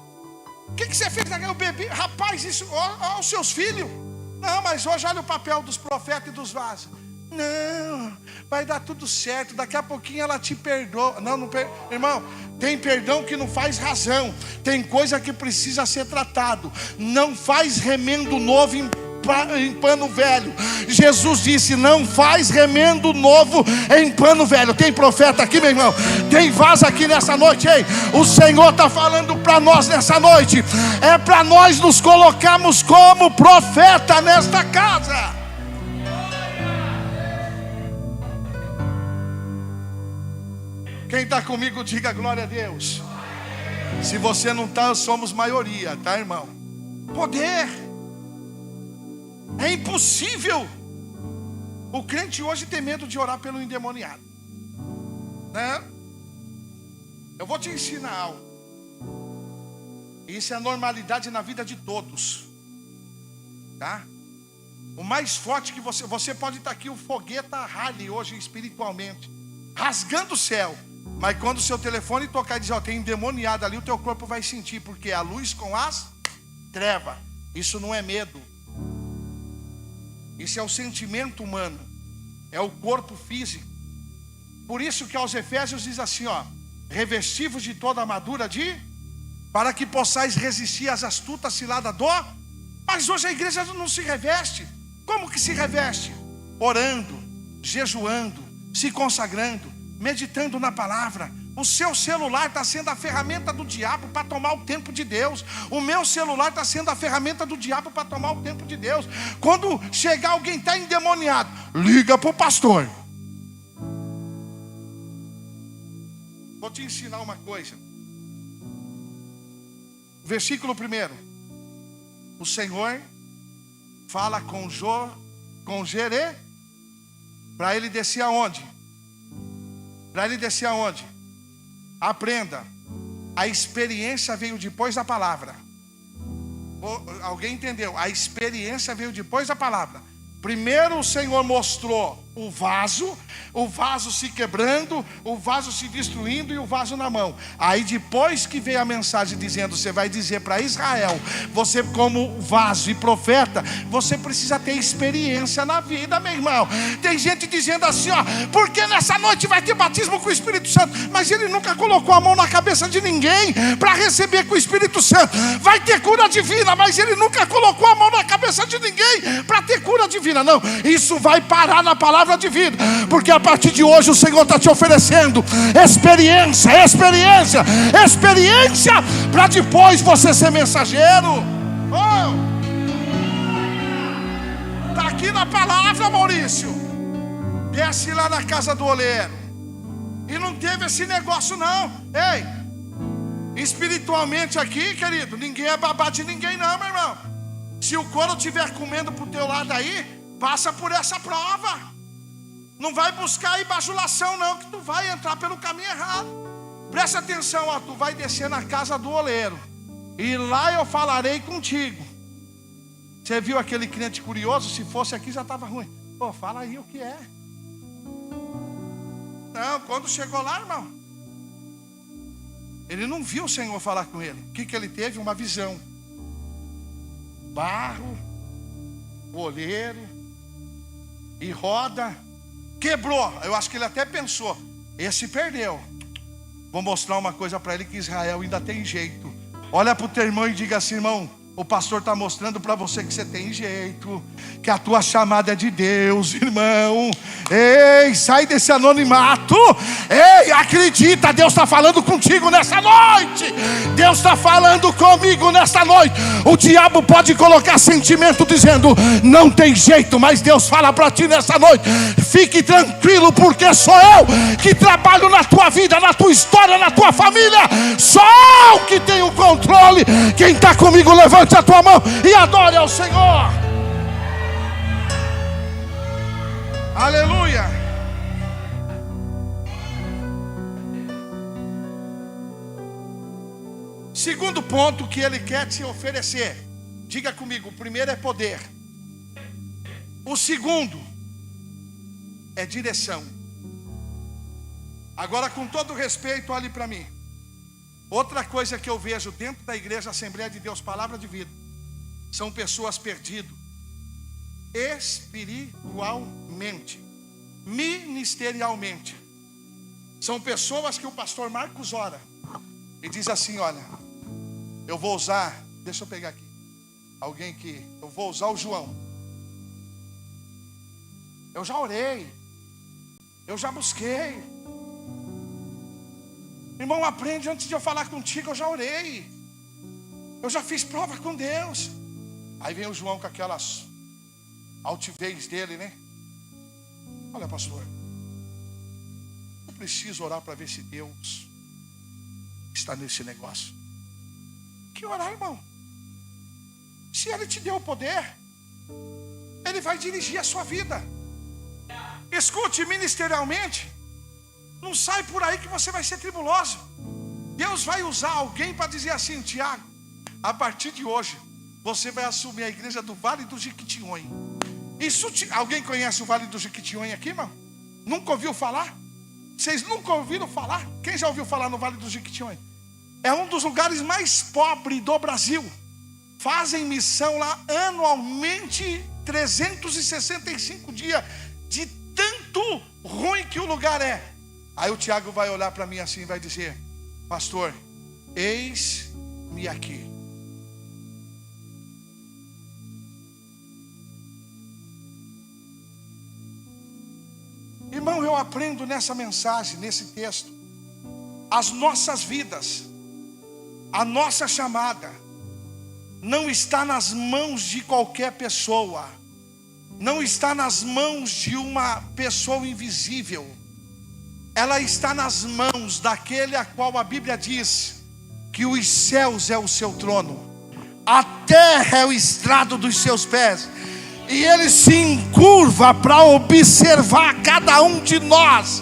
O que você fez? Eu bebi. Rapaz, isso, ó, os seus filhos. Não, mas hoje olha o papel dos profetas e dos vasos. Não, vai dar tudo certo. Daqui a pouquinho ela te perdoa. Não irmão, tem perdão que não faz razão. Tem coisa que precisa ser tratado. Não faz remendo novo em pano velho. Jesus disse: não faz remendo novo em pano velho. Tem profeta aqui, meu irmão? Tem vaso aqui nessa noite? Ei, o Senhor está falando para nós nessa noite. É para nós nos colocarmos como profeta nesta casa. Quem está comigo, diga glória a Deus. Se você não está, somos maioria, tá, irmão? Poder. É impossível. O crente hoje tem medo de orar pelo endemoniado, né? Eu vou te ensinar algo. Isso é a normalidade na vida de todos, tá? O mais forte que você pode estar aqui, o fogueta Harley hoje espiritualmente, rasgando o céu. Mas quando o seu telefone tocar e dizer: ó, tem endemoniado ali, o teu corpo vai sentir, porque é a luz com as trevas. Isso não é medo. Isso é o sentimento humano. É o corpo físico. Por isso que aos Efésios diz assim, ó: revestivos de toda a armadura para que possais resistir às astutas ciladas do... Mas hoje a igreja não se reveste. Como que se reveste? Orando, jejuando, se consagrando, meditando na palavra. O seu celular está sendo a ferramenta do diabo para tomar o tempo de Deus. O meu celular está sendo a ferramenta do diabo para tomar o tempo de Deus. Quando chegar alguém está endemoniado, liga para o pastor. Vou te ensinar uma coisa. Versículo 1. O Senhor fala com Jerê, para ele descer aonde? Para ele descer aonde? Aprenda. A experiência veio depois da palavra. Alguém entendeu? A experiência veio depois da palavra. Primeiro o Senhor mostrou o vaso se quebrando, o vaso se destruindo e o vaso na mão. Aí depois que veio a mensagem dizendo, você vai dizer para Israel, você como vaso e profeta, você precisa ter experiência na vida, meu irmão. Tem gente dizendo assim, ó, porque nessa noite vai ter batismo com o Espírito Santo, mas ele nunca colocou a mão na cabeça de ninguém para receber com o Espírito Santo. Vai ter cura divina, mas ele nunca colocou a mão na cabeça de ninguém para ter cura divina. Não, isso vai parar na palavra de vida, porque a partir de hoje o Senhor está te oferecendo experiência para depois você ser mensageiro. Está aqui na palavra, Maurício. Desce lá na casa do oleiro. E não teve esse negócio não. Ei, espiritualmente aqui, querido, ninguém é babá de ninguém não, meu irmão. Se o couro estiver comendo pro teu lado aí, passa por essa prova. Não vai buscar aí bajulação não, que tu vai entrar pelo caminho errado. Presta atenção, ó, tu vai descer na casa do oleiro, e lá eu falarei contigo. Você viu aquele crente curioso? Se fosse aqui já estava ruim. Pô, fala aí o que é. Não, quando chegou lá, irmão, ele não viu o Senhor falar com ele. O que ele teve? Uma visão. Barro, oleiro e roda. Quebrou. Eu acho que ele até pensou, esse perdeu. Vou mostrar uma coisa para ele, que Israel ainda tem jeito. Olha para o teu irmão e diga assim, irmão, o pastor está mostrando para você que você tem jeito, que a tua chamada é de Deus, irmão. Ei, sai desse anonimato. Ei, acredita, Deus está falando contigo nessa noite. Deus está falando comigo nessa noite. O diabo pode colocar sentimento dizendo, não tem jeito, mas Deus fala para ti nessa noite, fique tranquilo, porque sou eu que trabalho na tua vida, na tua história, na tua família. Sou eu que tenho o controle. Quem está comigo, levante a tua mão e adore ao Senhor. Aleluia. Segundo ponto que ele quer te oferecer. Diga comigo, o primeiro é poder. O segundo é direção. Agora, com todo respeito, olhe para mim. Outra coisa que eu vejo dentro da igreja Assembleia de Deus, Palavra de Vida, são pessoas perdidas espiritualmente, ministerialmente. São pessoas que o pastor Marcos ora e diz assim, olha, eu vou usar, deixa eu pegar aqui, alguém que, eu vou usar o João. Eu já orei, eu já busquei. Irmão, aprende, antes de eu falar contigo, eu já orei, eu já fiz prova com Deus. Aí vem o João com aquelas altivez dele, né? Olha, pastor, eu preciso orar para ver se Deus está nesse negócio. Que orar, irmão? Se Ele te deu o poder, Ele vai dirigir a sua vida. Escute, ministerialmente, não sai por aí que você vai ser tribuloso. Deus vai usar alguém para dizer assim, Tiago, a partir de hoje, você vai assumir a igreja do Vale do Jequitinhonha. Alguém conhece o Vale do Jequitinhonha aqui, irmão? Nunca ouviu falar? Vocês nunca ouviram falar? Quem já ouviu falar no Vale do Jequitinhonha? É um dos lugares mais pobres do Brasil. Fazem missão lá anualmente 365 dias, de tanto ruim que o lugar é. Aí o Tiago vai olhar para mim assim e vai dizer, pastor, eis-me aqui. Irmão, eu aprendo nessa mensagem, nesse texto, as nossas vidas, a nossa chamada, não está nas mãos de qualquer pessoa, não está nas mãos de uma pessoa invisível. ela está nas mãos daquele a qual a Bíblia diz que os céus é o seu trono, a terra é o estrado dos seus pés, e ele se encurva para observar cada um de nós.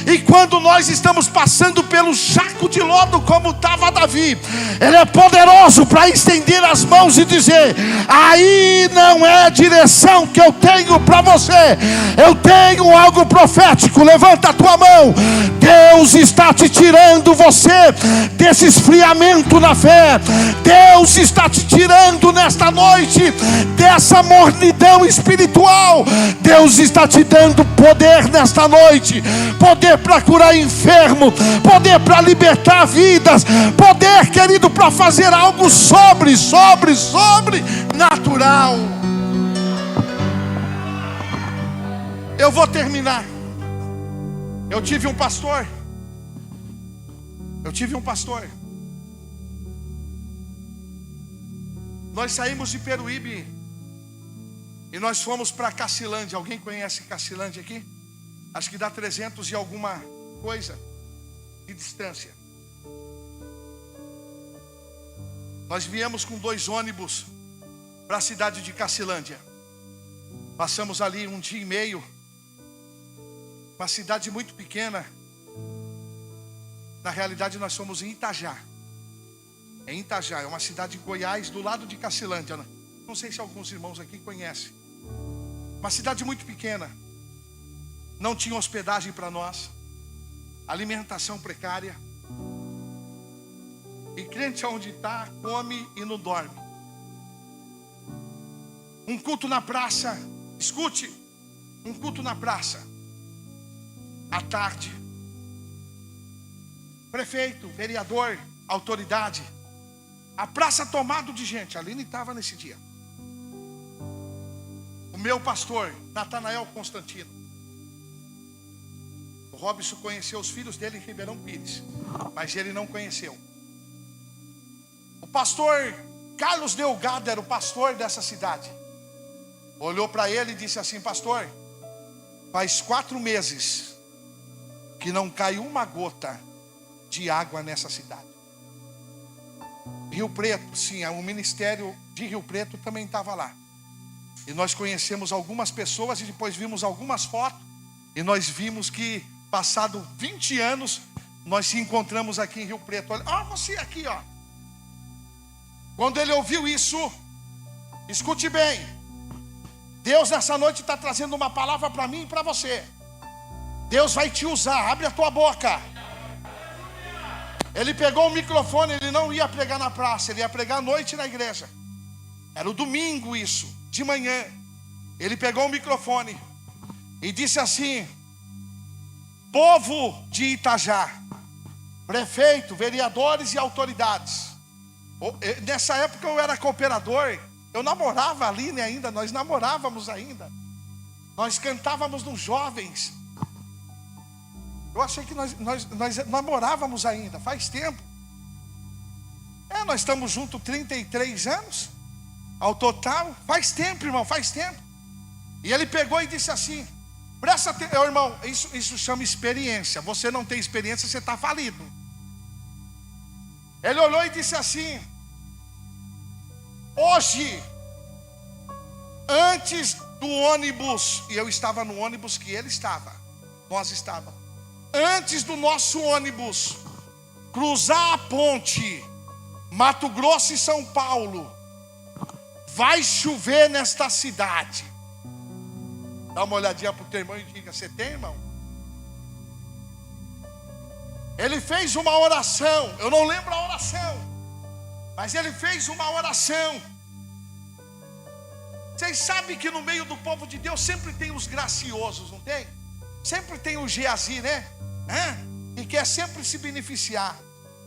E quando nós estamos passando pelo saco de lodo, como estava Davi, ele é poderoso para estender as mãos e dizer: aí não é a direção que eu tenho para você, eu tenho algo profético. Levanta a tua mão. Deus está te tirando você desse esfriamento na fé. Deus está te tirando nesta noite dessa mornidão espiritual. Deus está te dando poder nesta noite, poder para curar enfermo, poder para libertar vidas, poder, querido, para fazer algo sobrenatural. Eu vou terminar. Eu tive um pastor. Nós saímos de Peruíbe e nós fomos para Cacilândia. Alguém conhece Cacilândia aqui? Acho que dá 300 e alguma coisa de distância. Nós viemos com 2 ônibus para a cidade de Cacilândia. Passamos ali 1 dia e meio. Uma cidade muito pequena. Na realidade nós fomos em Itajá. É Itajá, é uma cidade de Goiás, do lado de Cacilândia. Não sei se alguns irmãos aqui conhecem. Uma cidade muito pequena. Não tinha hospedagem para nós, alimentação precária. E crente onde está, come e não dorme. Um culto na praça, escute, um culto na praça, à tarde. Prefeito, vereador, autoridade, a praça tomada de gente. A Aline estava nesse dia. O meu pastor, Natanael Constantino. O Robson conheceu os filhos dele em Ribeirão Pires, mas ele não conheceu. O pastor Carlos Delgado era o pastor dessa cidade. Olhou para ele e disse assim: pastor, faz 4 meses que não cai uma gota de água nessa cidade. Rio Preto, sim, o ministério de Rio Preto também estava lá. E nós conhecemos algumas pessoas e depois vimos algumas fotos. E nós vimos que passado 20 anos, nós se encontramos aqui em Rio Preto. Olha, você aqui, ó. Quando ele ouviu isso, escute bem. Deus nessa noite está trazendo uma palavra para mim e para você. Deus vai te usar, abre a tua boca. Ele pegou o microfone, ele não ia pregar na praça, ele ia pregar à noite na igreja. Era o domingo isso, de manhã. Ele pegou o microfone e disse assim: povo de Itajá, prefeito, vereadores e autoridades. Nessa época eu era cooperador, eu namorava a Aline ainda, nós namorávamos ainda. Nós cantávamos nos jovens. Eu achei que nós namorávamos ainda, faz tempo. Nós estamos juntos 33 anos, ao total, faz tempo, irmão, faz tempo. E ele pegou e disse assim: presta atenção, irmão, isso chama experiência. Você não tem experiência, você está falido. Ele olhou e disse assim: hoje, antes do ônibus, e eu estava no ônibus que ele estava, nós estávamos, antes do nosso ônibus cruzar a ponte Mato Grosso e São Paulo, vai chover nesta cidade. Dá uma olhadinha para o teu irmão e diga: você tem, irmão? Ele fez uma oração, eu não lembro a oração, mas ele fez uma oração. Vocês sabem que no meio do povo de Deus sempre tem os graciosos, não tem? Sempre tem o Geazi, né? E quer sempre se beneficiar.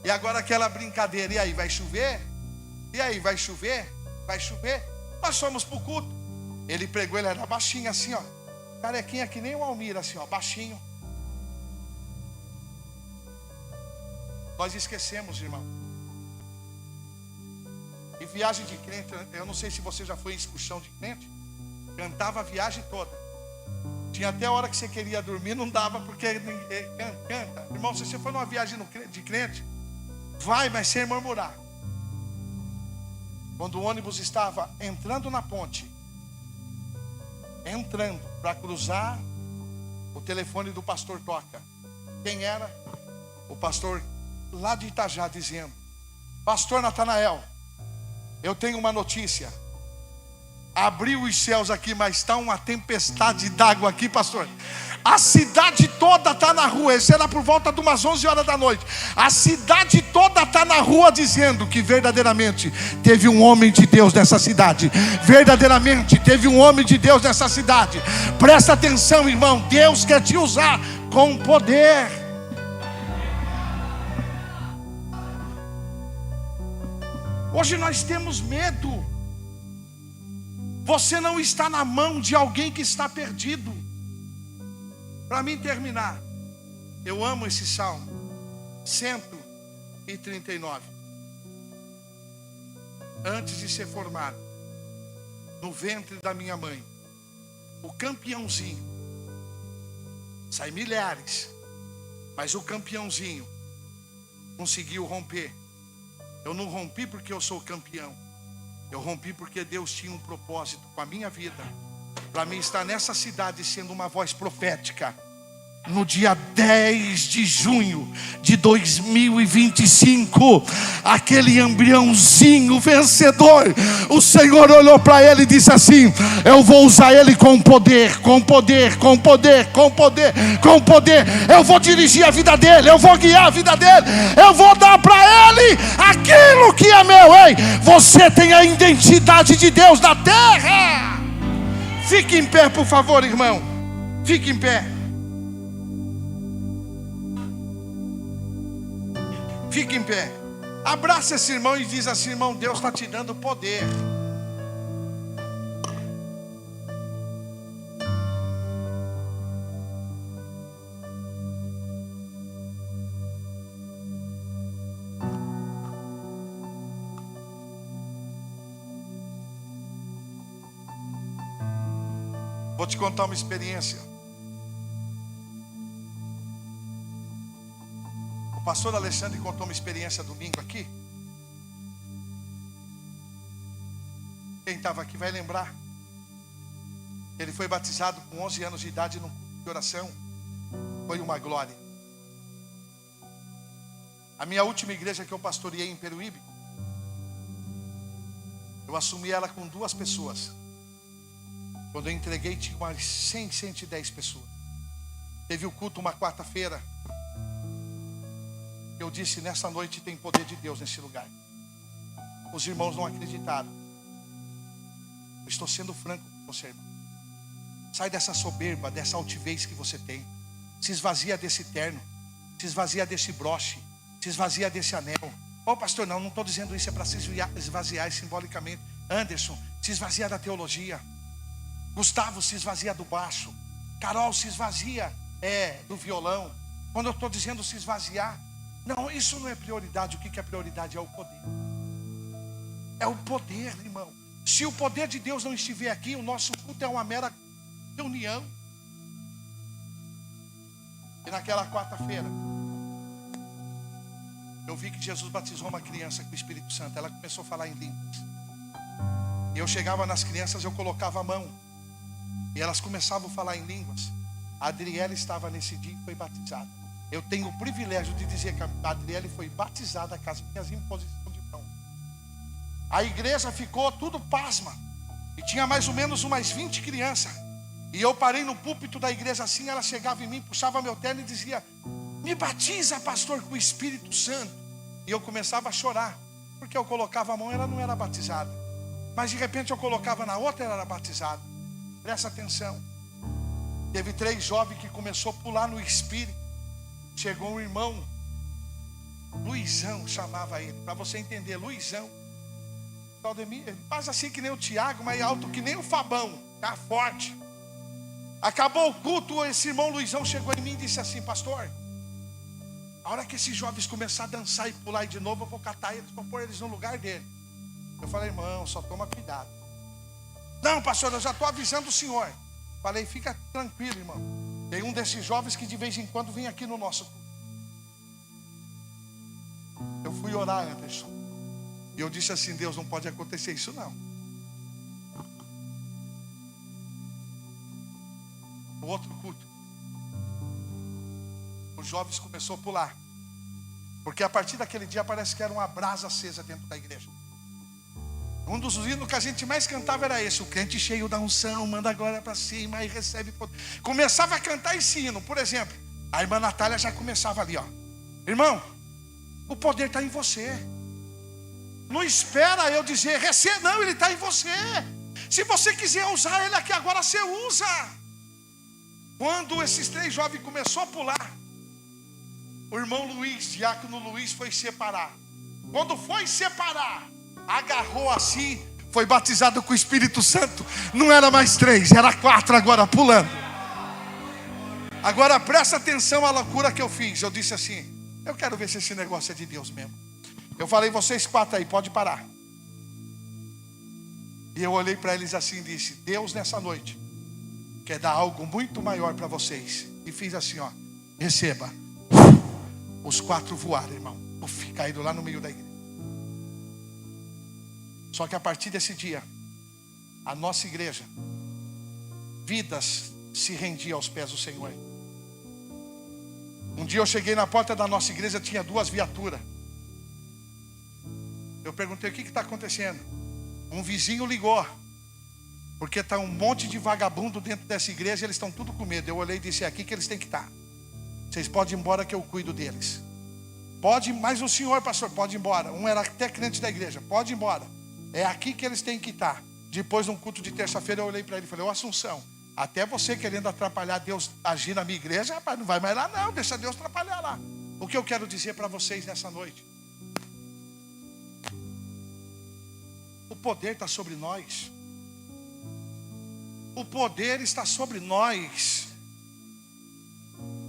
E agora aquela brincadeira: e aí, vai chover? E aí, vai chover? Vai chover? Nós fomos para o culto. Ele pregou, ele era baixinho assim, ó, carequinha que nem o Almir, assim, ó, baixinho. Nós esquecemos, irmão. E viagem de crente, eu não sei se você já foi em excursão de crente, cantava a viagem toda. Tinha até a hora que você queria dormir, não dava, porque canta. Irmão, se você for numa viagem de crente, vai, mas sem murmurar. Quando o ônibus estava entrando na ponte, entrando para cruzar, o telefone do pastor toca. Quem era? O pastor lá de Itajá, dizendo: Pastor Natanael, eu tenho uma notícia. Abriu os céus aqui, mas está uma tempestade d'água aqui, pastor. A cidade toda está na rua. Isso era por volta de umas 11 horas da noite. A cidade toda está na rua dizendo que verdadeiramente teve um homem de Deus nessa cidade. Verdadeiramente teve um homem de Deus nessa cidade. Presta atenção, irmão. Deus quer te usar com poder. Hoje nós temos medo. Você não está na mão de alguém que está perdido. Para mim terminar, eu amo esse salmo 139. Antes de ser formado no ventre da minha mãe, o campeãozinho, sai milhares, mas o campeãozinho conseguiu romper. Eu não rompi porque eu sou campeão. Eu rompi porque Deus tinha um propósito com a minha vida, para mim estar nessa cidade sendo uma voz profética. No dia 10 de junho de 2025, aquele embriãozinho vencedor, o Senhor olhou para ele e disse assim: eu vou usar ele com poder, com poder, com poder, com poder, com poder. Eu vou dirigir a vida dele, eu vou guiar a vida dele, eu vou dar para ele aquilo que é meu. Ei, você tem a identidade de Deus na terra. Fique em pé, por favor, irmão. Fique em pé. Fique em pé. Abraça esse irmão e diz assim: irmão, Deus está te dando poder. Vou te contar uma experiência. O pastor Alexandre contou uma experiência domingo aqui. Quem estava aqui vai lembrar. Ele foi batizado com 11 anos de idade num culto de oração. Foi uma glória. A minha última igreja que eu pastoreei em Peruíbe, eu assumi ela com 2 pessoas. Quando eu entreguei, tinha umas 100, 110 pessoas. Teve o culto uma quarta-feira. Eu disse: nessa noite tem poder de Deus nesse lugar. Os irmãos não acreditaram. Eu estou sendo franco com você, irmão. Sai dessa soberba, dessa altivez que você tem. Se esvazia desse terno. Se esvazia desse broche. Se esvazia desse anel. Ô pastor, não estou dizendo isso, é para se esvaziar simbolicamente. Anderson, se esvazia da teologia. Gustavo, se esvazia do baixo. Carol, se esvazia do violão. Quando eu estou dizendo se esvaziar, não, isso não é prioridade. O que é prioridade? É o poder. É o poder, irmão. Se o poder de Deus não estiver aqui, o nosso culto é uma mera reunião. E naquela quarta-feira, eu vi que Jesus batizou uma criança com o Espírito Santo. Ela começou a falar em línguas. E eu chegava nas crianças, eu colocava a mão. E elas começavam a falar em línguas. A Adriele estava nesse dia e foi batizada. Eu tenho o privilégio de dizer que a Adriele foi batizada com as minhas imposições de mão. A igreja ficou tudo pasma. E tinha mais ou menos umas 20 crianças. E eu parei no púlpito da igreja assim. Ela chegava em mim, puxava meu terno e dizia: me batiza, pastor, com o Espírito Santo. E eu começava a chorar, porque eu colocava a mão, ela não era batizada. Mas de repente eu colocava na outra, ela era batizada. Presta atenção. Teve 3 jovens que começou a pular no Espírito. Chegou um irmão, Luizão chamava ele, para você entender, Luizão. Faz assim que nem o Tiago, mas alto que nem o Fabão, tá forte. Acabou o culto, esse irmão Luizão chegou em mim e disse assim: pastor, a hora que esses jovens começarem a dançar e pular de novo, eu vou catar eles para pôr eles no lugar dele. Eu falei: irmão, só toma cuidado. Não, pastor, eu já estou avisando o senhor. Falei, fica tranquilo, irmão. Tem um desses jovens que de vez em quando vem aqui no nosso culto. Eu fui orar, Anderson. E eu disse assim, Deus, não pode acontecer isso não. No outro culto, os jovens começaram a pular. Porque a partir daquele dia parece que era uma brasa acesa dentro da igreja. Um dos hinos que a gente mais cantava era esse: o crente cheio da unção, manda a glória para cima e recebe poder. Começava a cantar esse hino, por exemplo. A irmã Natália já começava ali, ó. Irmão, o poder está em você. Não espera eu dizer, receba, não, ele está em você. Se você quiser usar ele aqui agora, você usa. Quando esses 3 jovens começaram a pular, o irmão Luiz, diácono Luiz, foi separar. Quando foi separar, agarrou assim, foi batizado com o Espírito Santo. Não era mais 3, era 4 agora pulando. Agora presta atenção à loucura que eu fiz. Eu disse assim, eu quero ver se esse negócio é de Deus mesmo. Eu falei, vocês 4 aí, pode parar. E eu olhei para eles assim e disse, Deus nessa noite quer dar algo muito maior para vocês. E fiz assim, ó, receba. Os 4 voaram, irmão. Caíram lá no meio da igreja. Só que a partir desse dia, a nossa igreja, vidas se rendiam aos pés do Senhor. Um dia eu cheguei na porta da nossa igreja, tinha 2 viaturas. Eu perguntei, o que está acontecendo? Um vizinho ligou, porque está um monte de vagabundo dentro dessa igreja e eles estão tudo com medo. Eu olhei e disse, é aqui que eles têm que estar. Vocês podem ir embora que eu cuido deles. Pode, mas o senhor, pastor, pode ir embora. Um era até crente da igreja, pode ir embora. É aqui que eles têm que estar. Depois, num culto de terça-feira, eu olhei para ele e falei, ô Assunção, até você querendo atrapalhar Deus agir na minha igreja, rapaz, não vai mais lá não, deixa Deus atrapalhar lá. O que eu quero dizer para vocês nessa noite? O poder está sobre nós. O poder está sobre nós.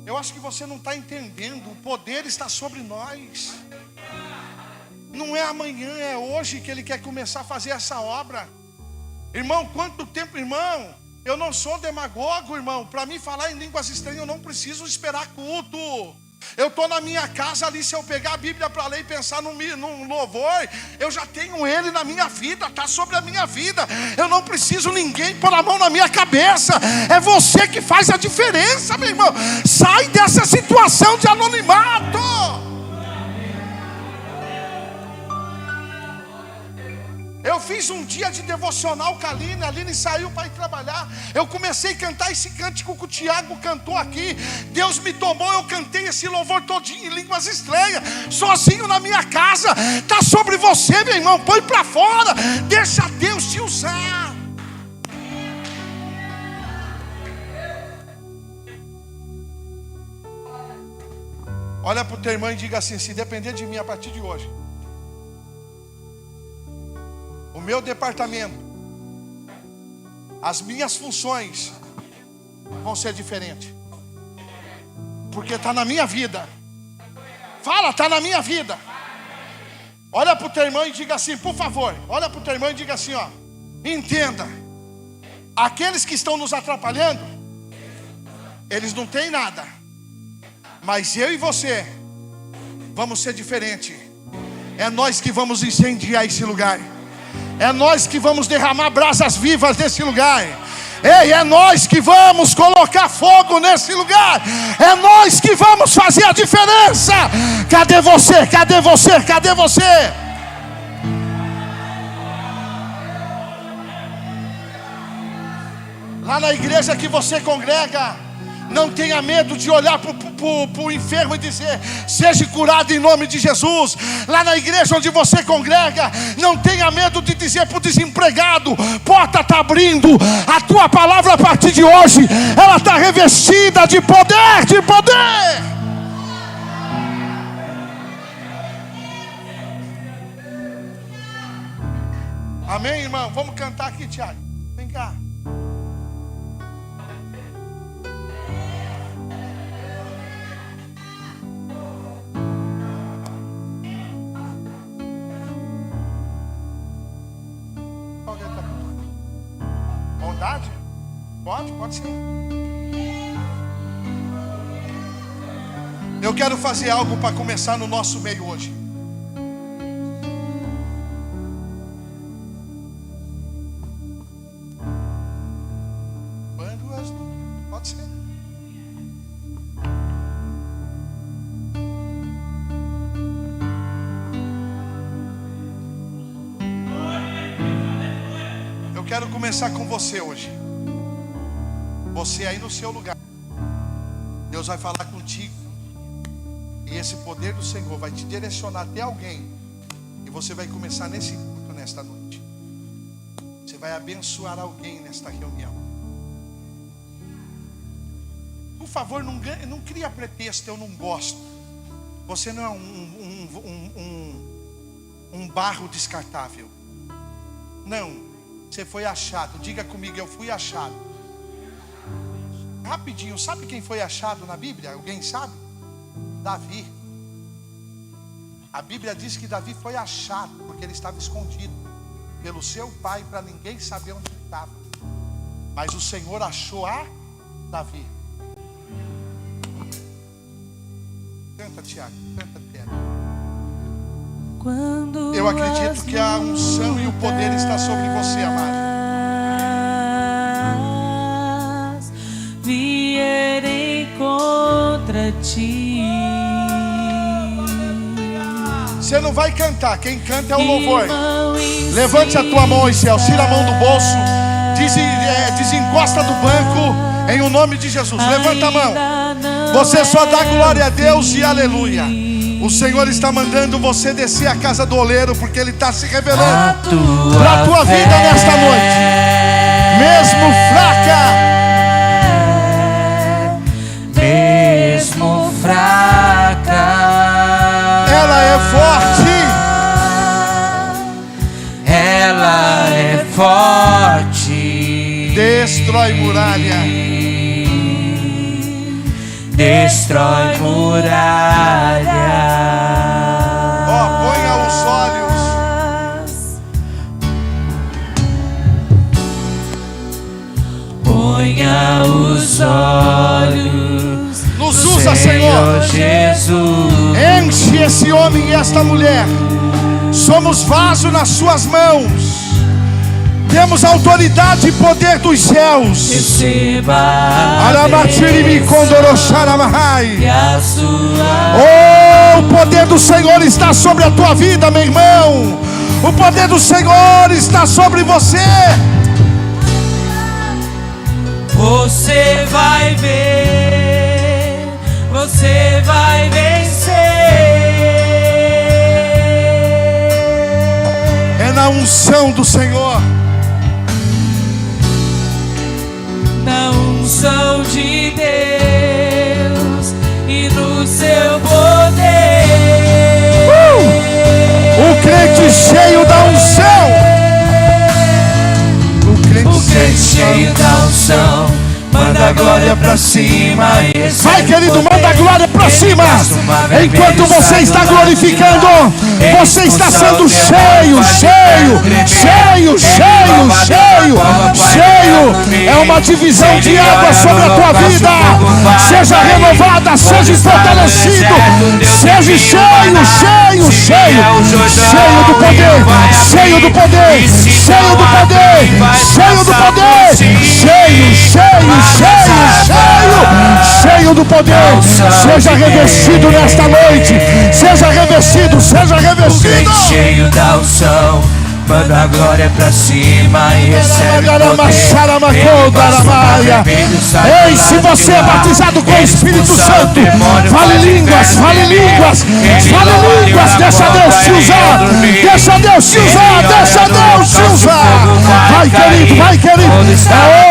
Eu acho que você não está entendendo. O poder está sobre nós. Não é amanhã, é hoje que Ele quer começar a fazer essa obra. Irmão, quanto tempo, irmão? Eu não sou demagogo, irmão. Para mim falar em línguas estranhas, eu não preciso esperar culto. Eu estou na minha casa ali, se eu pegar a Bíblia para ler e pensar num louvor, eu já tenho Ele na minha vida, está sobre a minha vida. Eu não preciso ninguém pôr a mão na minha cabeça. É você que faz a diferença, meu irmão. Sai dessa situação de anonimato. Eu fiz um dia de devocional com a Aline saiu para ir trabalhar. Eu comecei a cantar esse cântico que o Tiago cantou aqui. Deus me tomou, eu cantei esse louvor todinho em línguas estranhas, sozinho na minha casa. Está sobre você, meu irmão, põe para fora. Deixa Deus te usar. Olha para o teu irmão e diga assim, se depender de mim a partir de hoje, o meu departamento, as minhas funções vão ser diferentes. Porque está na minha vida. Fala, está na minha vida. Olha para o teu irmão e diga assim, por favor. Olha para o teu irmão e diga assim, ó. Entenda. Aqueles que estão nos atrapalhando, eles não têm nada. Mas eu e você vamos ser diferentes. É nós que vamos incendiar esse lugar. É nós que vamos derramar brasas vivas nesse lugar. Ei, é nós que vamos colocar fogo nesse lugar. É nós que vamos fazer a diferença. Cadê você? Cadê você? Cadê você? Lá na igreja que você congrega, não tenha medo de olhar para o enfermo e dizer, seja curado em nome de Jesus. Lá na igreja onde você congrega, não tenha medo de dizer para o desempregado, porta está abrindo. A tua palavra a partir de hoje, ela está revestida de poder, de poder. Amém, irmão? Vamos cantar aqui, Tiago. Vem cá. Bondade? Pode ser. Eu quero fazer algo para começar no nosso meio hoje. Pode ser. Eu quero começar com você hoje. Você aí no seu lugar. Deus vai falar contigo. E esse poder do Senhor vai te direcionar até alguém. E você vai começar nesse culto nesta noite. Você vai abençoar alguém nesta reunião. Por favor, não cria pretexto, eu não gosto. Você não é um barro descartável. Não, você foi achado. Diga comigo, eu fui achado. Rapidinho, sabe quem foi achado na Bíblia? Alguém sabe? Davi. A Bíblia diz que Davi foi achado porque ele estava escondido pelo seu pai para ninguém saber onde ele estava. Mas o Senhor achou a Davi. Canta, Tiago, canta, Tiago. Eu acredito que a unção e o poder está sobre você, amado. Vierem contra ti. Você não vai cantar, quem canta é o louvor. Levante a tua mão, Céus, tira a mão do bolso, desencosta do banco, em o nome de Jesus. Levanta a mão. Você só dá glória a Deus e aleluia. O Senhor está mandando você descer a casa do oleiro, porque Ele está se revelando para a tua vida nesta noite. Mesmo fraca, ela é forte, destrói muralha, ponha os olhos, nos usa, Senhor, Jesus. Enche esse homem e esta mulher. Somos vaso nas suas mãos. Temos autoridade e poder dos céus. Oh, o poder do Senhor está sobre a tua vida, meu irmão. O poder do Senhor está sobre você. Você vai ver, você vai vencer. É na unção do Senhor. Na unção de Deus e no seu poder. O crente cheio da unção. O crente cheio da unção manda a glória pra cima. Vai, querido, manda a glória pra cima. Enquanto você está glorificando, você está sendo cheio. É uma divisão de água sobre a tua vida. Seja renovada, seja fortalecido. Seja cheio do poder, cheio do poder. Cheio do poder. Seja revestido nesta noite. Seja revestido. Cheio da unção, manda a glória pra cima e recebe Ei, se você é batizado com o Espírito Santo, fale línguas. Deixa Deus te usar. Vai, querido.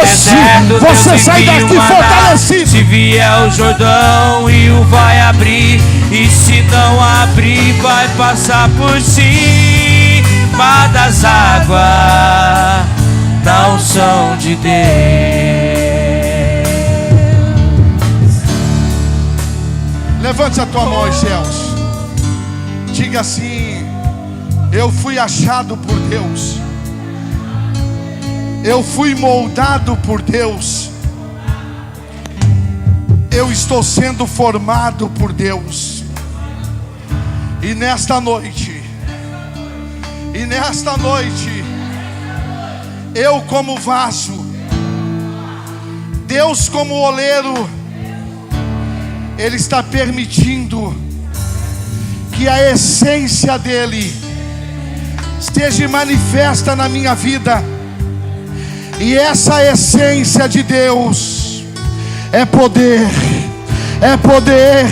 Hoje você sai daqui fortalecido. Se vier o Jordão, o rio vai abrir, e se não abrir, vai passar por cima das águas, na unção de Deus. Levante a tua mão aos céus. Diga assim: eu fui achado por Deus. Eu fui moldado por Deus. Eu estou sendo formado por Deus. E nesta noite, eu como vaso, Deus como oleiro, Ele está permitindo que a essência dEle esteja manifesta na minha vida. E essa essência de Deus é poder, é poder,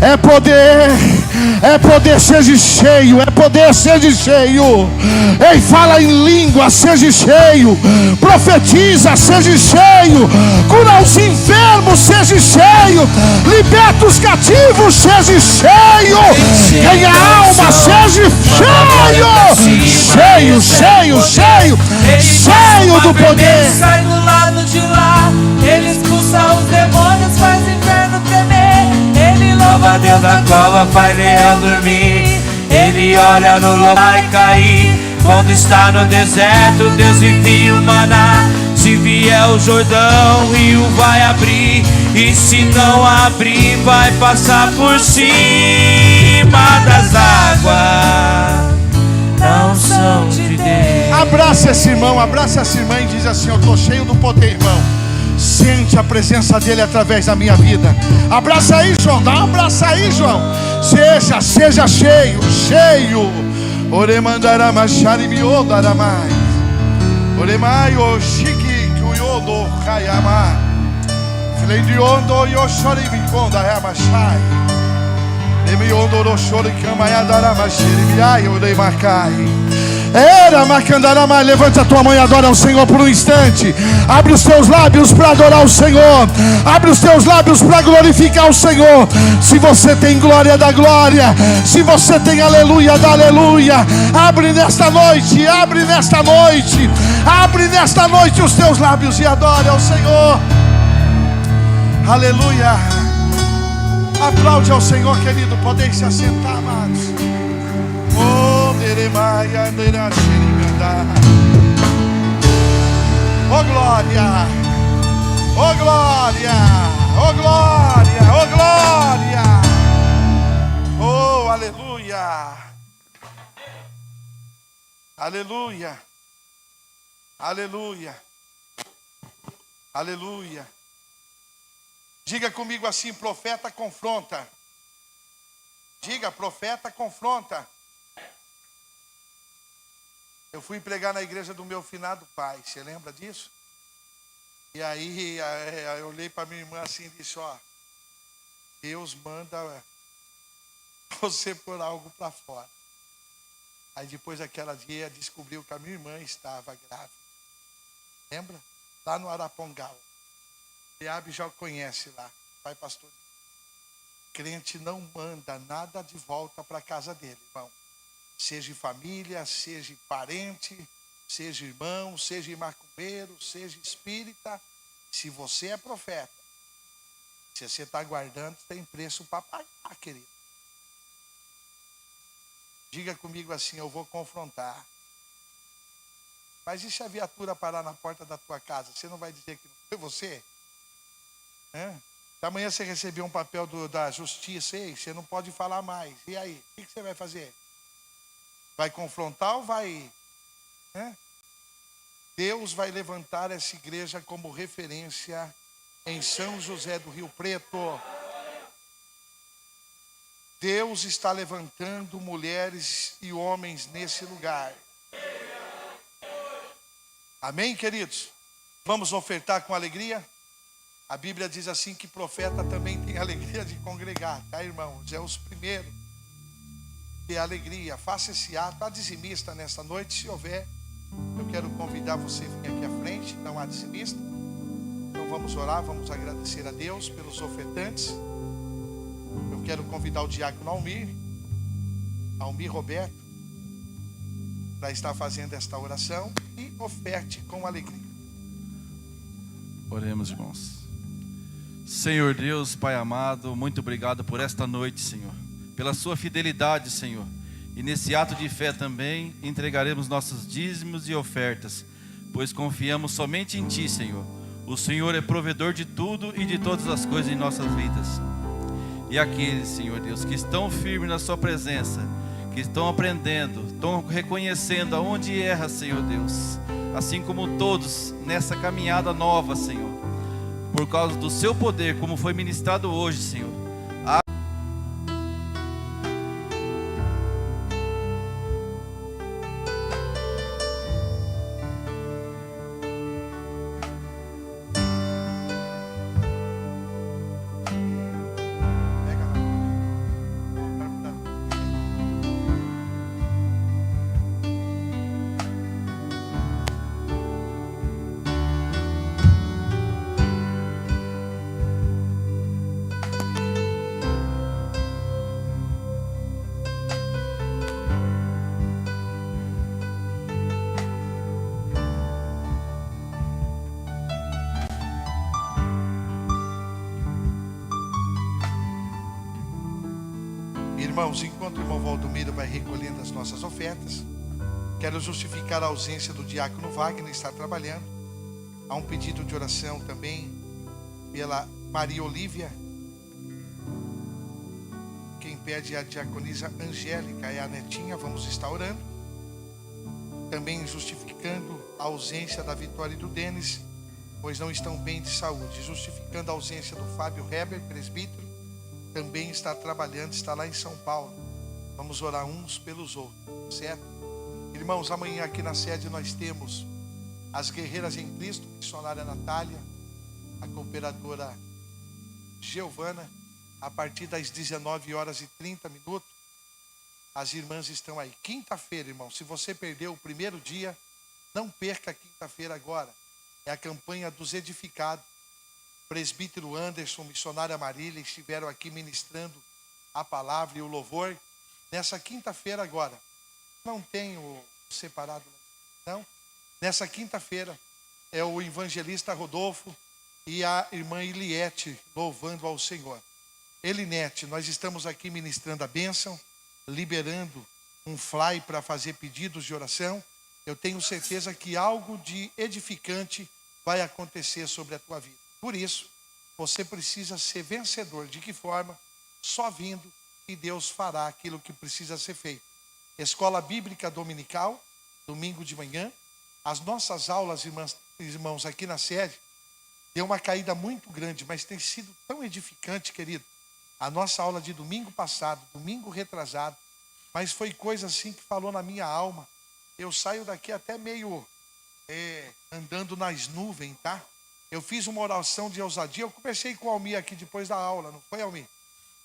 é poder, é poder. Seja cheio, é poder, seja cheio. Ei, fala em língua, seja cheio. Profetiza, seja cheio. Cura os enfermos, seja cheio. Liberta os cativos, seja cheio. Ganha alma, seja cheio. Cheio, cheio, cheio. Cheio do poder. Sai do lado de lá, ele expulsa os demônios, faz o inferno tremer. Ele louva a Deus da cova, faz leão dormir. Ele olha no lobo e cair. Quando está no deserto, Deus envia o maná. Se vier o Jordão, o rio vai abrir. E se não abrir, vai passar por cima das águas. Não são de Deus. Abraça esse irmão, abraça essa irmã e diz assim: eu estou cheio do poder, irmão. Sente a presença dele através da minha vida. Abraça aí, João, dá um abraço aí, João. Seja cheio, cheio. Oremandará machari miodaramai. Oremai o chique kuyodo kayama. Fleidiondo yoshori mikonda ramachai. Emiondo no choro camayadaramachiri miai oremakai. Era Macandarama, levante a tua mão e adora o Senhor por um instante. Abre os teus lábios para adorar o Senhor. Abre os teus lábios para glorificar o Senhor. Se você tem glória, da glória. Se você tem aleluia, da aleluia. Abre nesta noite, abre nesta noite. Abre nesta noite os teus lábios e adora ao Senhor. Aleluia. Aplaude ao Senhor, querido. Podem se assentar, amados. Oh glória, oh glória, oh glória, oh glória, oh aleluia, aleluia, aleluia, aleluia. Diga comigo assim: profeta confronta. Diga, profeta confronta. Eu fui pregar na igreja do meu finado pai, você lembra disso? E aí eu olhei para minha irmã assim e disse: ó, Deus manda você pôr algo para fora. Aí depois daquela dia descobriu que a minha irmã estava grávida. Lembra? Lá no Arapongal. Diabo já o conhece lá, pai pastor. Crente não manda nada de volta para a casa dele, irmão. Seja família, seja parente, seja irmão, seja macumbeiro, seja espírita. Se você é profeta, se você está guardando, tem preço para pagar, querido. Diga comigo assim: eu vou confrontar. Mas e se a viatura parar na porta da tua casa? Você não vai dizer que não foi você? Se amanhã você receber um papel da justiça, ei, você não pode falar mais. E aí? O que você vai fazer? Vai confrontar ou vai? Deus vai levantar essa igreja como referência em São José do Rio Preto. Deus está levantando mulheres e homens nesse lugar. Amém, queridos? Vamos ofertar com alegria? A Bíblia diz assim que profeta também tem alegria de congregar, tá, irmãos? É os primeiros. Ter alegria, faça esse ato. A dizimista nessa noite, se houver, eu quero convidar você a vir aqui à frente. Não há dizimista. Então vamos orar, vamos agradecer a Deus pelos ofertantes. Eu quero convidar o diácono Almir Roberto, para estar fazendo esta oração, e oferte com alegria. Oremos, irmãos. Senhor Deus, Pai amado, muito obrigado por esta noite, Senhor, pela sua fidelidade, Senhor. E nesse ato de fé também entregaremos nossos dízimos e ofertas pois confiamos somente em Ti, Senhor. O Senhor é provedor de tudo e de todas as coisas em nossas vidas. E aqueles, Senhor Deus, que estão firmes na Sua presença, que estão aprendendo, estão reconhecendo aonde erra, Senhor Deus, assim como todos nessa caminhada nova, Senhor, por causa do Seu poder, como foi ministrado hoje, Senhor. Irmãos, enquanto o irmão Valdomiro vai recolhendo as nossas ofertas, quero justificar a ausência do diácono Wagner, estar trabalhando. Há um pedido de oração também pela Maria Olívia. Quem pede é a diaconisa Angélica, é a netinha, vamos estar orando. Também justificando a ausência da Vitória e do Denis, pois não estão bem de saúde. Justificando a ausência do Fábio Heber, presbítero, também está trabalhando, está lá em São Paulo. Vamos orar uns pelos outros, certo? Irmãos, amanhã aqui na sede nós temos as Guerreiras em Cristo, a missionária Natália, a cooperadora Giovana, a partir das 19h30. As irmãs estão aí. Quinta-feira, irmão, se você perdeu o primeiro dia, não perca a quinta-feira agora. É a campanha dos edificados. Presbítero Anderson, missionária Marília, estiveram aqui ministrando a palavra e o louvor. Nessa quinta-feira agora, não tenho separado, não. Nessa quinta-feira é o evangelista Rodolfo e a irmã Eliette louvando ao Senhor. Elinete, nós estamos aqui ministrando a bênção, liberando um fly para fazer pedidos de oração. Eu tenho certeza que algo de edificante vai acontecer sobre a tua vida. Por isso, você precisa ser vencedor. De que forma? Só vindo e Deus fará aquilo que precisa ser feito. Escola Bíblica Dominical, domingo de manhã. As nossas aulas, irmãos, aqui na sede, deu uma caída muito grande, mas tem sido tão edificante, querido. A nossa aula de domingo passado, domingo retrasado, mas foi coisa assim que falou na minha alma. Eu saio daqui até meio andando nas nuvens, tá? Eu fiz uma oração de ousadia. Eu conversei com o Almir aqui depois da aula, não foi, Almir?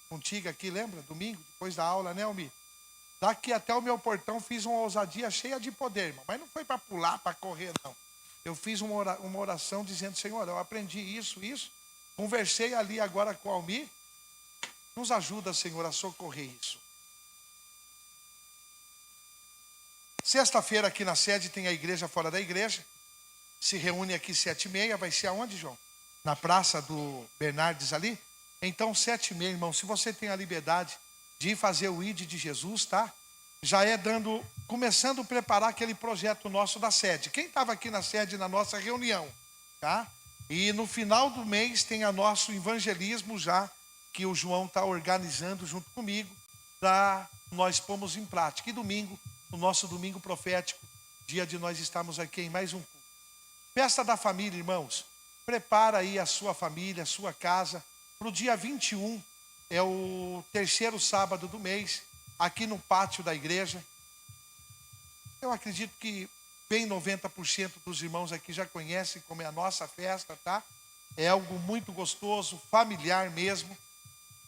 Contigo aqui, lembra? Domingo, depois da aula, né, Almir? Daqui até o meu portão fiz uma ousadia cheia de poder, irmão. Mas não foi para pular, para correr, não. Eu fiz uma oração dizendo, Senhor, eu aprendi isso. Conversei ali agora com o Almir. Nos ajuda, Senhor, a socorrer isso. Sexta-feira aqui na sede tem a igreja fora da igreja. Se reúne aqui 7h30, vai ser aonde, João? Na praça do Bernardes ali? Então 7h30, irmão, se você tem a liberdade de ir fazer o ID de Jesus, tá? Já começando a preparar aquele projeto nosso da sede. Quem estava aqui na sede na nossa reunião, tá? E no final do mês tem o nosso evangelismo já, que o João está organizando junto comigo, para nós pormos em prática. E domingo, o nosso domingo profético, dia de nós estarmos aqui em mais um culto. Festa da família, irmãos. Prepara aí a sua família, a sua casa. Para o dia 21, é o terceiro sábado do mês, aqui no pátio da igreja. Eu acredito que bem 90% dos irmãos aqui já conhecem como é a nossa festa, tá? É algo muito gostoso, familiar mesmo.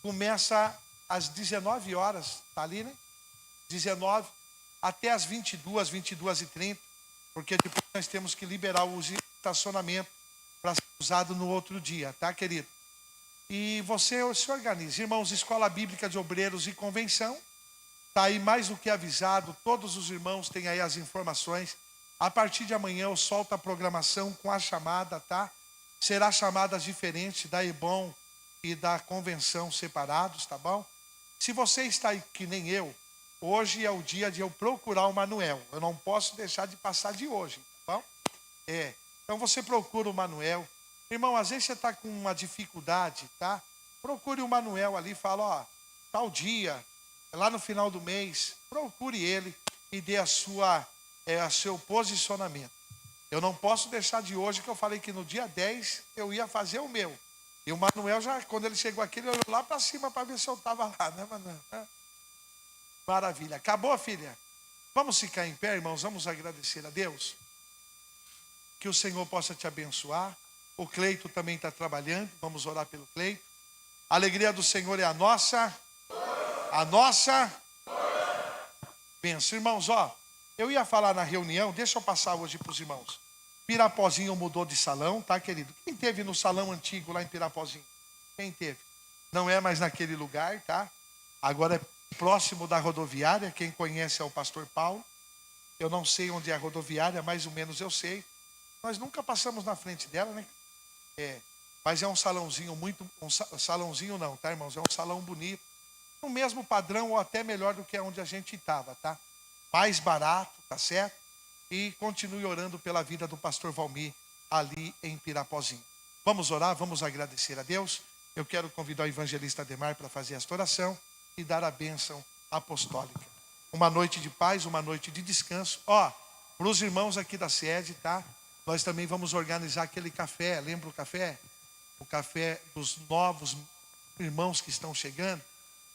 Começa às 19 horas, tá ali, né? 19 até às 22, 22h30. Porque depois nós temos que liberar o estacionamento para ser usado no outro dia, tá, querido? E você se organiza. Irmãos, Escola Bíblica de Obreiros e Convenção, está aí mais do que avisado, todos os irmãos têm aí as informações. A partir de amanhã eu solto a programação com a chamada, tá? Será chamadas diferentes da EBOM e da Convenção separados, tá bom? Se você está aí que nem eu, hoje é o dia de eu procurar o Manuel. Eu não posso deixar de passar de hoje, tá bom? Então você procura o Manuel. Irmão, às vezes você está com uma dificuldade, tá? Procure o Manuel ali e fala, ó, tal dia, lá no final do mês, procure ele e dê a seu posicionamento. Eu não posso deixar de hoje, que eu falei que no dia 10 eu ia fazer o meu. E o Manuel, já, quando ele chegou aqui, ele olhou lá para cima para ver se eu estava lá, né, Manuel? Maravilha. Acabou, filha? Vamos ficar em pé, irmãos, vamos agradecer a Deus. Que o Senhor possa te abençoar. O Cleito também está trabalhando, vamos orar pelo Cleito. A alegria do Senhor é a nossa bênção. Irmãos, ó, eu ia falar na reunião, deixa eu passar hoje para os irmãos. Pirapozinho mudou de salão, tá, querido? Quem teve no salão antigo lá em Pirapozinho? Quem teve? Não é mais naquele lugar, tá? Agora é próximo da rodoviária. Quem conhece é o pastor Paulo. Eu não sei onde é a rodoviária, mais ou menos eu sei. Nós nunca passamos na frente dela, né? Mas é um salãozinho salãozinho não, tá, irmãos? É um salão bonito. No mesmo padrão ou até melhor do que onde a gente estava, tá? Mais barato, tá certo? E continue orando pela vida do pastor Valmir ali em Pirapozinho. Vamos orar, vamos agradecer a Deus. Eu quero convidar o evangelista Ademar para fazer esta oração e dar a bênção apostólica. Uma noite de paz, uma noite de descanso. Ó, para os irmãos aqui da sede, tá? Nós também vamos organizar aquele café, lembra o café? O café dos novos irmãos que estão chegando.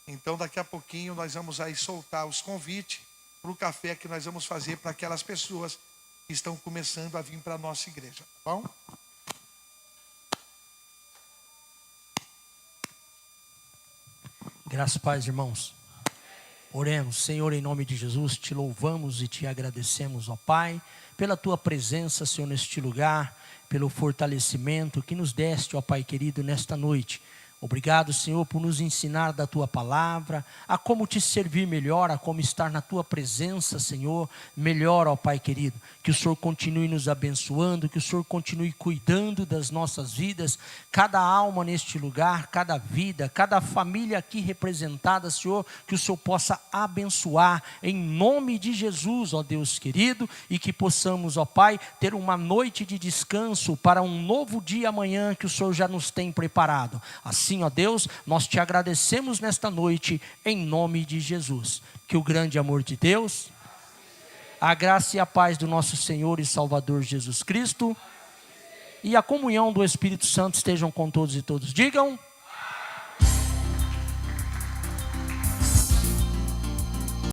Então daqui a pouquinho nós vamos aí soltar os convites para o café que nós vamos fazer para aquelas pessoas que estão começando a vir para a nossa igreja, tá bom? Graças a paz, irmãos. Oremos. Senhor, em nome de Jesus, te louvamos e te agradecemos, ó Pai, pela tua presença, Senhor, neste lugar, pelo fortalecimento que nos deste, ó Pai querido, nesta noite. Obrigado, Senhor, por nos ensinar da tua palavra, a como te servir melhor, a como estar na tua presença, Senhor, melhor, ó Pai querido. Que o Senhor continue nos abençoando, que o Senhor continue cuidando das nossas vidas, cada alma neste lugar, cada vida, cada família aqui representada, Senhor, que o Senhor possa abençoar em nome de Jesus, ó Deus querido, e que possamos, ó Pai, ter uma noite de descanso para um novo dia amanhã que o Senhor já nos tem preparado. Assim, ó Deus, nós te agradecemos nesta noite, em nome de Jesus. Que o grande amor de Deus, a graça e a paz do nosso Senhor e Salvador Jesus Cristo, e a comunhão do Espírito Santo estejam com todos e todos. Digam.